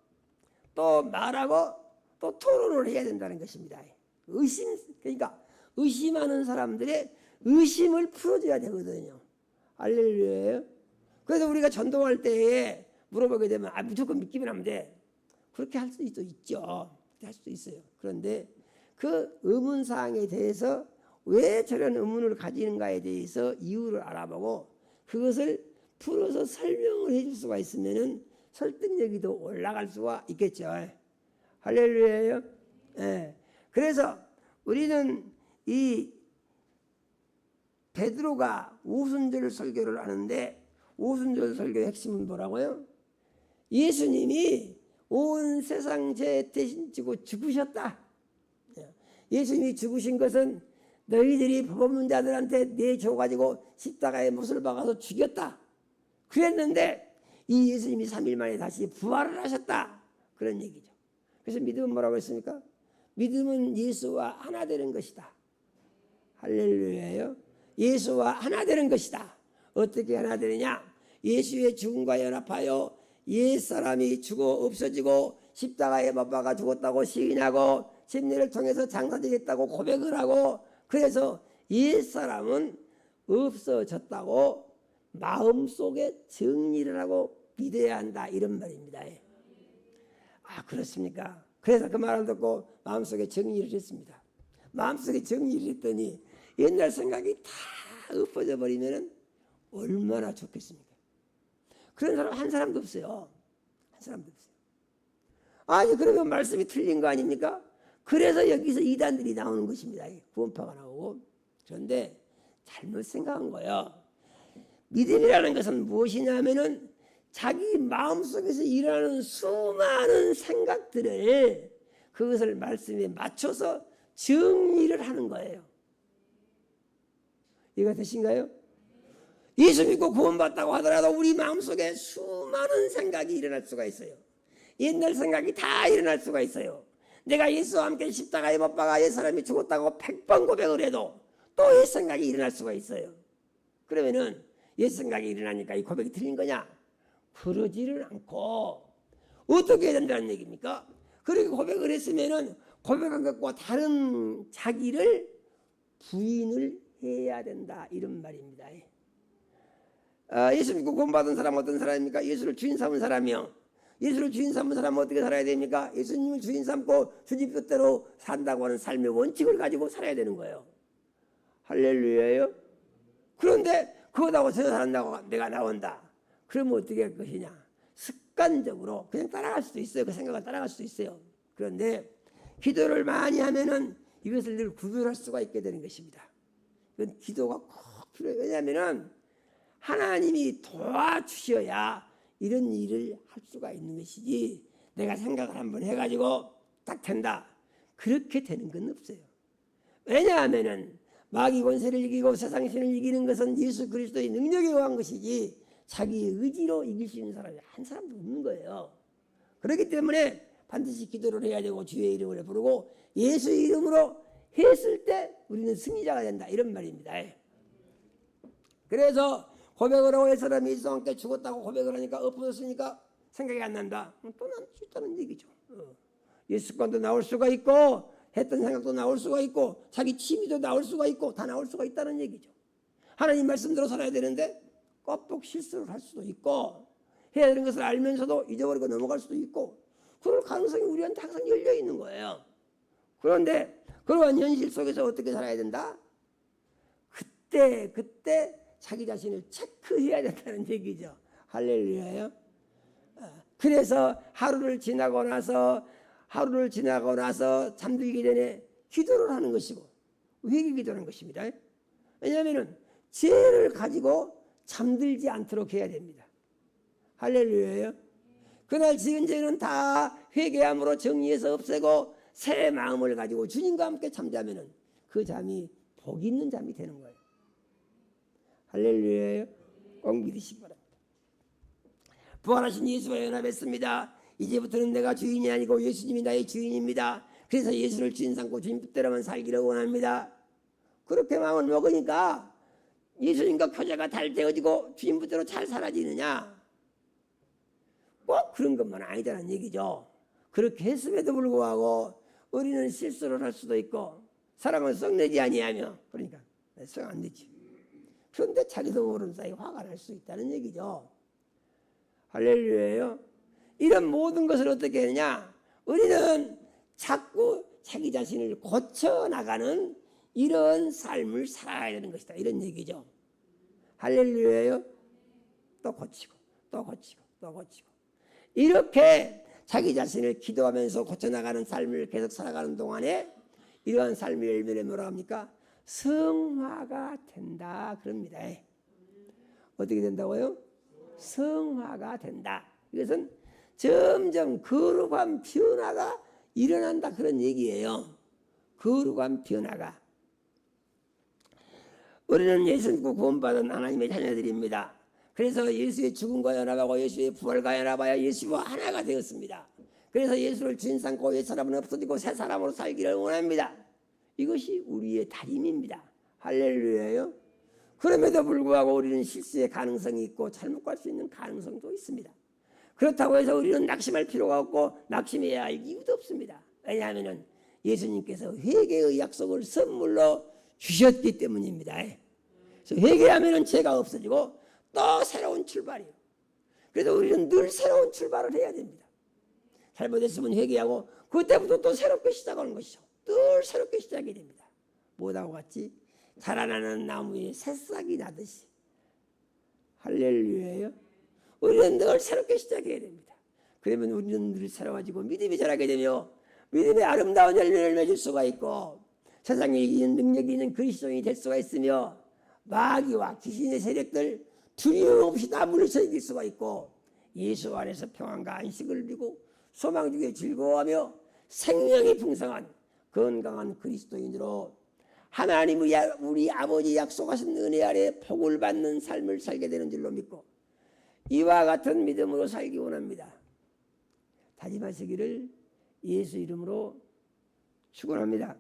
또 말하고 또 토론을 해야 된다는 것입니다. 그러니까 의심하는 사람들의 의심을 풀어줘야 되거든요. 할렐루야예요. 그래서 우리가 전도할 때에 물어보게 되면 무조건 믿기만 하면 돼. 그렇게 할 수도 있죠. 할 수도 있어요. 그런데 그 의문사항에 대해서 왜 저런 의문을 가지는가에 대해서 이유를 알아보고 그것을 풀어서 설명을 해줄 수가 있으면은 설득력이 더 올라갈 수가 있겠죠. 할렐루야예요. 그래서 우리는 이 베드로가 오순절 설교를 하는데 오순절 설교의 핵심은 뭐라고요? 예수님이 온 세상 죄 대신 지고 죽으셨다. 예수님이 죽으신 것은 너희들이 법 없는 자들한테 내줘가지고 십자가에 못을 박아서 죽였다. 그랬는데 이 예수님이 3일 만에 다시 부활을 하셨다. 그런 얘기죠. 그래서 믿음은 뭐라고 했습니까? 믿음은 예수와 하나 되는 것이다. 할렐루야예요. 예수와 하나 되는 것이다. 어떻게 하나 되느냐? 예수의 죽음과 연합하여 옛사람이 죽어 없어지고 십자가에 못 박아 죽었다고 시인하고 침례를 통해서 장사되겠다고 고백을 하고 그래서 옛사람은 없어졌다고 마음속에 정리를 하고 믿어야 한다 이런 말입니다. 아 그렇습니까? 그래서 그 말을 듣고 마음속에 정리를 했습니다. 마음속에 정리를 했더니 옛날 생각이 다 엎어져 버리면 얼마나 좋겠습니까? 그런 사람 한 사람도 없어요. 한 사람도 없어요. 아니 그러면 말씀이 틀린 거 아닙니까? 그래서 여기서 이단들이 나오는 것입니다. 구원파가 나오고. 그런데 잘못 생각한 거예요. 믿음이라는 것은 무엇이냐면은 자기 마음속에서 일어나는 수많은 생각들을 그것을 말씀에 맞춰서 정리를 하는 거예요. 이해가 되신가요? 예수 믿고 구원받다고 하더라도 우리 마음속에 수많은 생각이 일어날 수가 있어요. 옛날 생각이 다 일어날 수가 있어요. 내가 예수와 함께 십자가에 못 박아 옛 사람이 죽었다고 100번 고백을 해도 또 옛 생각이 일어날 수가 있어요. 그러면은 옛 생각이 일어나니까 이 고백이 틀린 거냐? 그러지를 않고 어떻게 해야 된다는 얘기입니까? 그렇게 고백을 했으면은 고백한 것과 다른 자기를 부인을 해야 된다 이런 말입니다. 예수 믿고 구원받은 사람 어떤 사람입니까? 예수를 주인 삼은 사람이요. 예수를 주인 삼은 사람은 어떻게 살아야 됩니까? 예수님을 주인 삼고 주님 뜻대로 산다고 하는 삶의 원칙을 가지고 살아야 되는 거예요. 할렐루야예요. 그런데 그거다고 저 산다고 내가 나온다. 그러면 어떻게 할 것이냐? 습관적으로 그냥 따라갈 수도 있어요. 그 생각을 따라갈 수도 있어요. 그런데 기도를 많이 하면은 이것을 늘 구별할 수가 있게 되는 것입니다. 이건 기도가 꼭 필요해요. 왜냐하면은 하나님이 도와주셔야 이런 일을 할 수가 있는 것이지 내가 생각을 한번 해가지고 딱 된다. 그렇게 되는 건 없어요. 왜냐하면은 마귀 권세를 이기고 세상 신을 이기는 것은 예수 그리스도의 능력에 의한 것이지 자기의 의지로 이길 수 있는 사람이 한 사람도 없는 거예요. 그렇기 때문에 반드시 기도를 해야 되고 주의 이름을 부르고 예수 이름으로 했을 때 우리는 승리자가 된다 이런 말입니다. 그래서 고백을 하고 옛 사람이 예수와 함께 죽었다고 고백을 하니까 엎어졌으니까 생각이 안 난다. 또 날 수 있다는 얘기죠. 예수권도 나올 수가 있고 했던 생각도 나올 수가 있고 자기 취미도 나올 수가 있고 다 나올 수가 있다는 얘기죠. 하나님 말씀대로 살아야 되는데 껍벅 실수를 할 수도 있고 해야 되는 것을 알면서도 잊어버리고 넘어갈 수도 있고 그럴 가능성이 우리한테 항상 열려 있는 거예요. 그런데 그러한 현실 속에서 어떻게 살아야 된다? 그때 자기 자신을 체크해야 된다는 얘기죠. 할렐루야요. 그래서 하루를 지나고 나서 잠들기 전에 기도를 하는 것이고 회개 기도하는 것입니다. 왜냐하면 죄를 가지고 잠들지 않도록 해야 됩니다. 할렐루야요. 그날 지은 죄는 다 회개함으로 정리해서 없애고 새 마음을 가지고 주님과 함께 잠자면은 그 잠이 복 있는 잠이 되는 거예요. 할렐루야요. 꼭 믿으시기 바랍니다. 부활하신 예수와 연합했습니다. 이제부터는 내가 주인이 아니고 예수님이 나의 주인입니다. 그래서 예수를 주인 삼고 주님 뜻대로만 살기를 원합니다. 그렇게 마음을 먹으니까 예수님과 교제가 잘 되어지고 주님 뜻대로 잘 살아지느냐? 꼭 그런 것만 아니다는 얘기죠. 그렇게 했음에도 불구하고 우리는 실수를 할 수도 있고 사람은 썩내지 아니하며 그러니까 썩 안 되지. 그런데 자기도 모르는 사이에 화가 날 수 있다는 얘기죠. 할렐루야예요. 이런 모든 것을 어떻게 하느냐? 우리는 자꾸 자기 자신을 고쳐나가는 이런 삶을 살아야 되는 것이다. 이런 얘기죠. 할렐루야예요. 또 고치고 또 고치고 또 고치고 이렇게 자기 자신을 기도하면서 고쳐나가는 삶을 계속 살아가는 동안에 이러한 삶의 열매를 뭐라고 합니까? 성화가 된다 그럽니다. 어떻게 된다고요? 성화가 된다. 이것은 점점 거룩한 변화가 일어난다 그런 얘기예요. 거룩한 변화가. 우리는 예수 믿고 구원받은 하나님의 자녀들입니다. 그래서 예수의 죽음과 연합하고 예수의 부활과 연합하여 예수와 하나가 되었습니다. 그래서 예수를 주인 삼고 옛 사람은 없어지고 새 사람으로 살기를 원합니다. 이것이 우리의 다짐입니다. 할렐루야요. 그럼에도 불구하고 우리는 실수의 가능성이 있고 잘못 갈 수 있는 가능성도 있습니다. 그렇다고 해서 우리는 낙심할 필요가 없고 낙심해야 할 이유도 없습니다. 왜냐하면 예수님께서 회개의 약속을 선물로 주셨기 때문입니다. 그래서 회개하면 죄가 없어지고 또 새로운 출발이에요. 그래서 우리는 늘 새로운 출발을 해야 됩니다. 잘못했으면 회개하고 그때부터 또 새롭게 시작하는 것이죠. 늘 새롭게 시작이 됩니다. 뭐하고 같이 자라나는 나무에 새싹이 나듯이. 할렐루야예요. 우리는 늘 새롭게 시작해야 됩니다. 그러면 우리는 늘 새로워지고 믿음이 자라게 되며 믿음의 아름다운 열매를 맺을 수가 있고 세상에 이기는 능력이 있는 그리스도인이 될 수가 있으며 마귀와 귀신의 세력들 두려움 없이 다 물리쳐 이길 수가 있고 예수 안에서 평안과 안식을 누리고 소망 중에 즐거워하며 생명이 풍성한 건강한 그리스도인으로 하나님 우리 아버지 약속하신 은혜 아래 복을 받는 삶을 살게 되는 줄로 믿고 이와 같은 믿음으로 살기 원합니다. 다짐하시기를 예수 이름으로 축원합니다.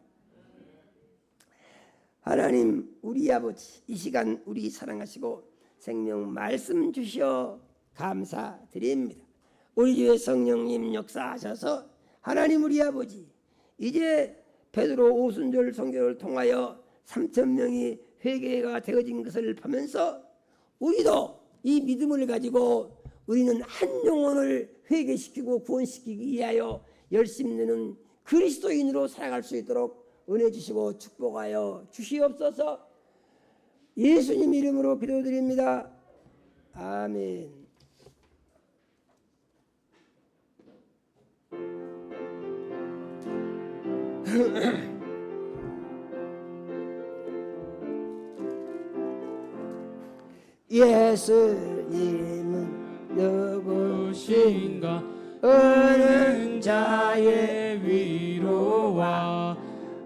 하나님 우리 아버지 이 시간 우리 사랑하시고 생명 말씀 주시어 감사드립니다. 우리 주의 성령님 역사하셔서 하나님 우리 아버지 이제 베드로 오순절 선교를 통하여 3,000명이 회개가 되어진 것을 보면서 우리도 이 믿음을 가지고 우리는 한 영혼을 회개시키고 구원시키기 위하여 열심히 내는 그리스도인으로 살아갈 수 있도록 은혜 주시고 축복하여 주시옵소서. 예수님 이름으로 기도드립니다. 아멘. 예수님은 누구신가? 얻는 자의 위로와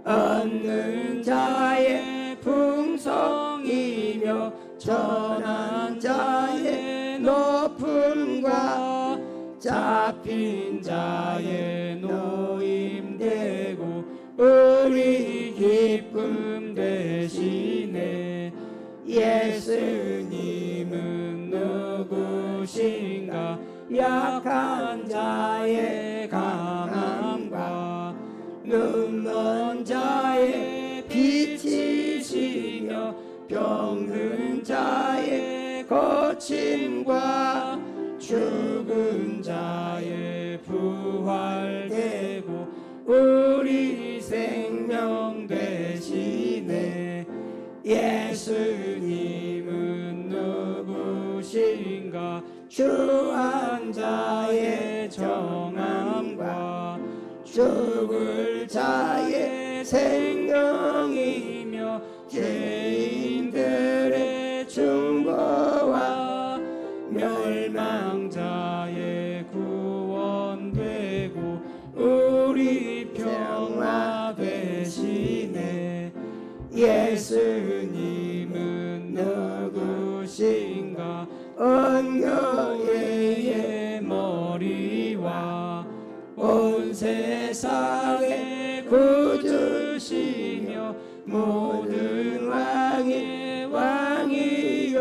얻는 자의 풍성이며 전한 자의 높음과 잡힌 자의 노임되고 우리 기쁨 되시네. 예수님은 누구신가? 약한 자의 강함과 눈먼 자의 빛이시며 병든 자의 고침과 죽은 자의 부활되고 우리 생명 되시네. 예수님은 누구신가? 주한 자의 정함과 죽을 자의 생명이며 죄인들의 중보와 멸망자의 구원되고 우리 평화 되시네. 예수님은 누구신가? 언교회의 머리와 온 세상의 구주시며 모든 왕의 왕이요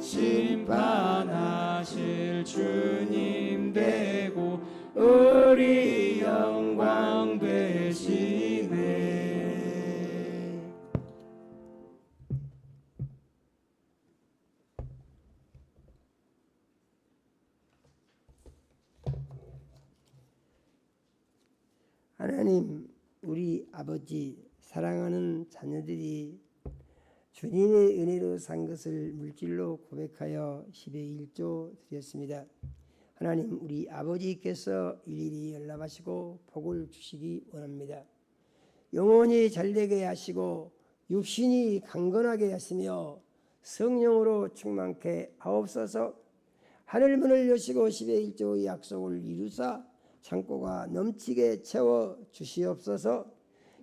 심판하실 주님 되고 우리 영광 되시네. 하나님 우리 아버지 사랑하는 자녀들이 주님의 은혜로 산 것을 물질로 고백하여 10의 1조 드렸습니다. 하나님 우리 아버지께서 일일이 연락하시고 복을 주시기 원합니다. 영혼이 잘되게 하시고 육신이 강건하게 하시며 성령으로 충만케 하옵소서. 하늘문을 여시고 10의 1조의 약속을 이루사 창고가 넘치게 채워 주시옵소서.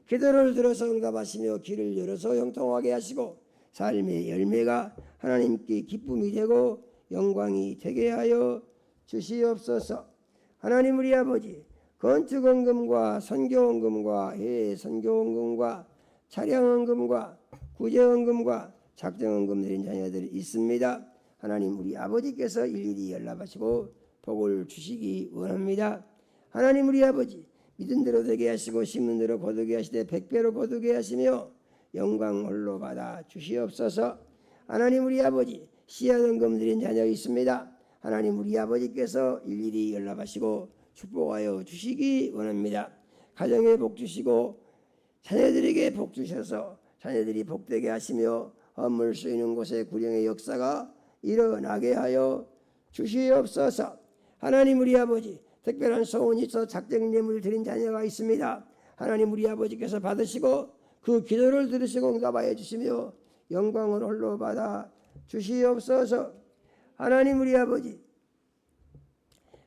기도를 들어서 응답하시며 길을 열어서 형통하게 하시고 삶의 열매가 하나님께 기쁨이 되고 영광이 되게 하여 주시옵소서. 하나님 우리 아버지 건축원금과 선교원금과 해외 선교원금과 차량원금과 구제원금과 작정원금 드린 자녀들이 있습니다. 하나님 우리 아버지께서 일일이 연락하시고 복을 주시기 원합니다. 하나님 우리 아버지 믿은 대로 되게 하시고 심는 대로 거두게 하시되 100배로 거두게 하시며 영광 홀로 받아 주시옵소서. 하나님 우리 아버지, 씨앗 금드린 자녀 있습니다. 하나님 우리 아버지께서 일일이 연락하시고 축복하여 주시기 원합니다. 가정에 복 주시고 자녀들에게 복 주셔서 자녀들이 복되게 하시며 허물 쓰이는 곳에 구령의 역사가 일어나게 하여 주시옵소서. 하나님 우리 아버지, 특별한 소원이 있어 작정 예물을 드린 자녀가 있습니다. 하나님 우리 아버지께서 받으시고 그 기도를 들으시고 응답하여 주시며 영광을 홀로 받아 주시옵소서. 하나님 우리 아버지,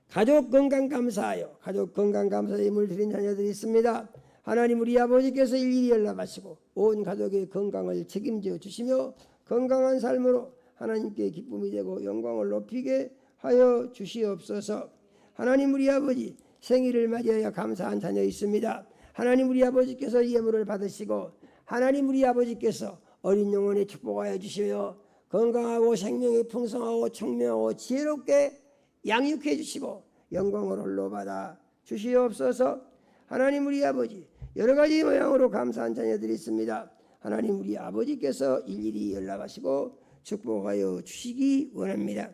가족 건강 감사하여 가족 건강 감사 예물 드린 자녀들이 있습니다. 하나님 우리 아버지께서 일일이 연락하시고 온 가족의 건강을 책임져 주시며 건강한 삶으로 하나님께 기쁨이 되고 영광을 높이게 하여 주시옵소서. 하나님 우리 아버지, 생일을 맞이하여 감사한 자녀 있습니다. 하나님 우리 아버지께서 예물을 받으시고 하나님 우리 아버지께서 어린 영혼에 축복하여 주시며 건강하고 생명이 풍성하고 청명하고 지혜롭게 양육해 주시고 영광을 홀로 받아 주시옵소서. 하나님 우리 아버지, 여러 가지 모양으로 감사한 자녀들이 있습니다. 하나님 우리 아버지께서 일일이 연락하시고 축복하여 주시기 원합니다.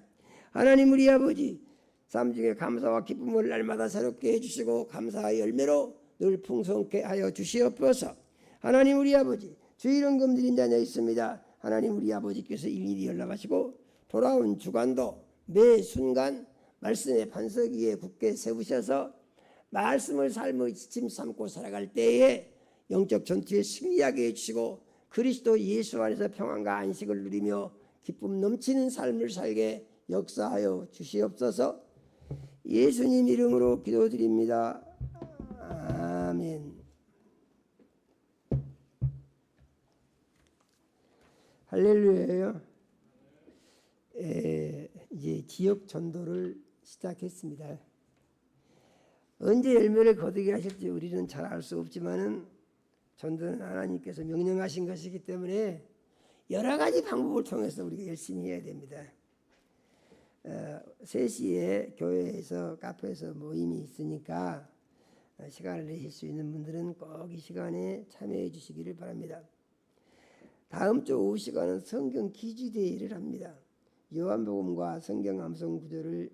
하나님 우리 아버지, 삶 중에 감사와 기쁨을 날마다 새롭게 해주시고 감사의 열매로 늘 풍성케 하여 주시옵소서. 하나님 우리 아버지, 주일헌금 드린 자녀 있습니다. 하나님 우리 아버지께서 일일이 연락하시고 돌아온 주간도 매 순간 말씀의 반석 위에 굳게 세우셔서 말씀을 삶의 지침 삼고 살아갈 때에 영적 전투에 승리하게 해주시고 그리스도 예수 안에서 평안과 안식을 누리며 기쁨 넘치는 삶을 살게 역사하여 주시옵소서. 예수님 이름으로 기도드립니다. 아멘. 할렐루야요. 이제 지역 전도를 시작했습니다. 언제 열매를 거두게 하실지 우리는 잘 알 수 없지만은 전도는 하나님께서 명령하신 것이기 때문에 여러 가지 방법을 통해서 우리가 열심히 해야 됩니다. 3시에 교회에서 카페에서 모임이 있으니까 시간을 내실 수 있는 분들은 꼭 이 시간에 참여해 주시기를 바랍니다. 다음 주 오후 시간은 성경 퀴즈데이를 합니다. 요한복음과 성경 암송 구절을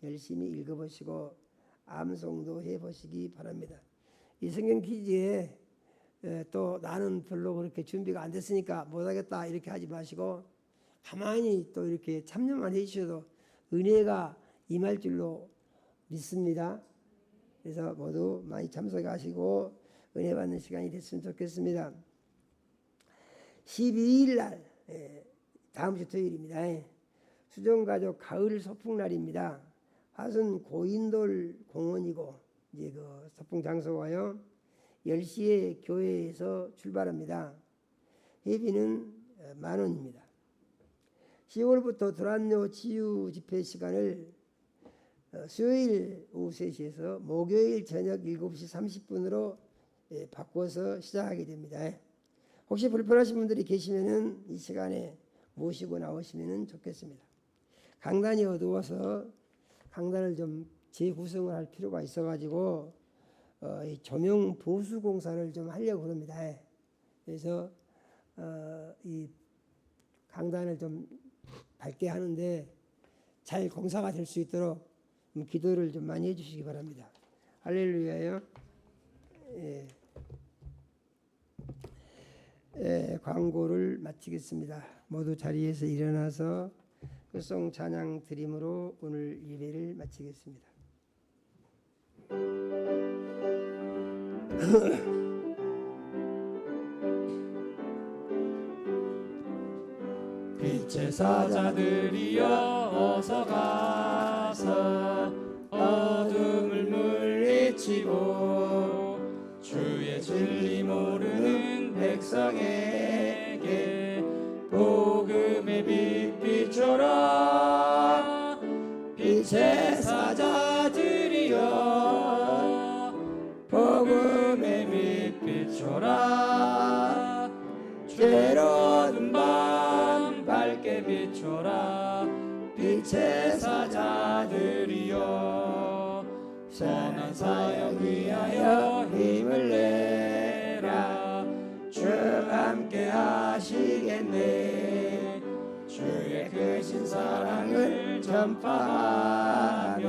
열심히 읽어보시고 암송도 해보시기 바랍니다. 이 성경 퀴즈에 또 나는 별로 그렇게 준비가 안 됐으니까 못하겠다 이렇게 하지 마시고 가만히 또 이렇게 참여만 해주셔도 은혜가 임할 줄로 믿습니다. 그래서 모두 많이 참석하시고 은혜 받는 시간이 됐으면 좋겠습니다. 12일 날 다음 주 토요일입니다. 수정가족 가을 소풍날입니다. 화순 고인돌 공원이고 이제 그 소풍 장소가요 10시에 교회에서 출발합니다. 회비는 10,000원입니다. 10월부터 불안료 치유 집회 시간을 수요일 오후 3시에서 목요일 저녁 7시 30분으로 바꿔서 시작하게 됩니다. 혹시 불편하신 분들이 계시면은 이 시간에 모시고 나오시면 좋겠습니다. 강단이 어두워서 강단을 좀 재구성을 할 필요가 있어가지고 이 조명 보수 공사를 좀 하려고 합니다. 그래서 이 강단을 좀 밝게 하는데 잘 공사가 될 수 있도록 기도를 좀 많이 해주시기 바랍니다. 할렐루야요. 광고를 마치겠습니다. 모두 자리에서 일어나서 그 찬양 드림으로 오늘 예배를 마치겠습니다. 빛의 사자들이여 어서 가서 어둠을 물리치고 주의 진리 모르는 백성에게 복음의 빛 비춰라. 빛의 사자들이여 복음의 빛 비춰라. 괴로운 밤 밝게 비춰라. 빛의 사자들이여 선한 사역 위하여 힘을 내라. 주 함께 함께 하시겠네. 주의 크신 사랑을 전파하며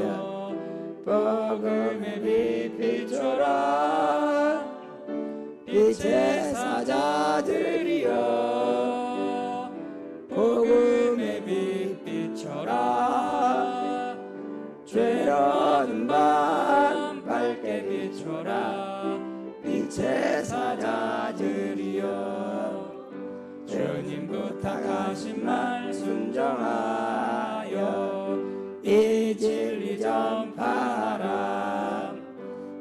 복음의 빛 비춰라. 빛의 사자들이여 복음의 빛 비춰라. 죄로는 밤 밝게 비춰라. 빛의 사자들이여 주님 부탁하신 말 순종하여 이 진리 전파하라.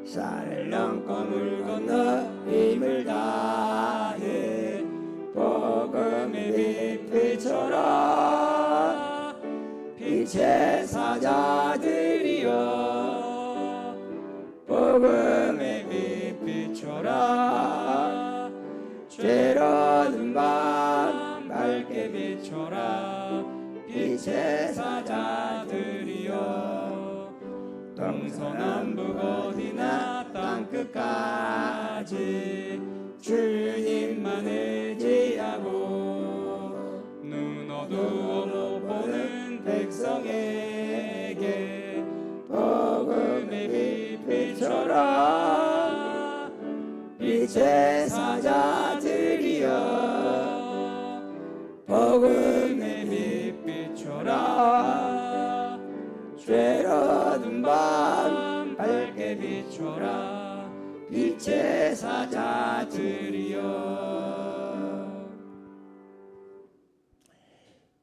산을 넘고 물 건너 힘을 다해 복음의 빛 비춰라. 빛의 사자들이여 복음의 빛 비춰라. 죄로는 밤 밝게 비춰라. 빛의 사자들이여 동서남북 어디나 땅끝까지 주님만 의지하고 눈 어두워 못 보는 백성에게 복음의 빛 비춰라. 빛의 사자들이여 복음의 빛 비춰라. 죄로는 밤 밝게 비춰라. 빛의 사자들이여.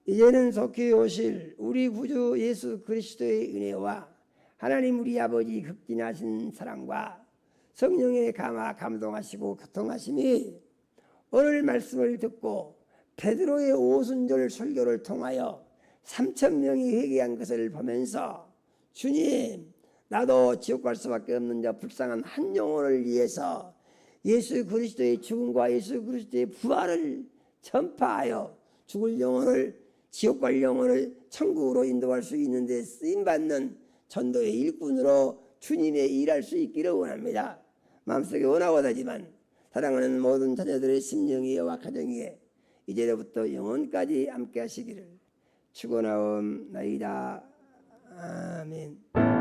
이제는 속히 오실 우리 구주 예수 그리스도의 은혜와 하나님 우리 아버지 극진하신 사랑과 성령의 감화 감동하시고 교통하심이 오늘 말씀을 듣고 베드로의 오순절 설교를 통하여 3,000명이 회개한 것을 보면서 주님, 나도 지옥 갈 수밖에 없는 저 불쌍한 한 영혼을 위해서 예수 그리스도의 죽음과 예수 그리스도의 부활을 전파하여 죽을 영혼을, 지옥 갈 영혼을 천국으로 인도할 수 있는 데 쓰임받는 전도의 일꾼으로 주님의 일할 수 있기를 원합니다. 마음속에 원하고다지만 사랑하는 모든 자녀들의 심령이와 가정에 이제로부터 영원까지 함께 하시기를 축원하옵나이다. 아멘.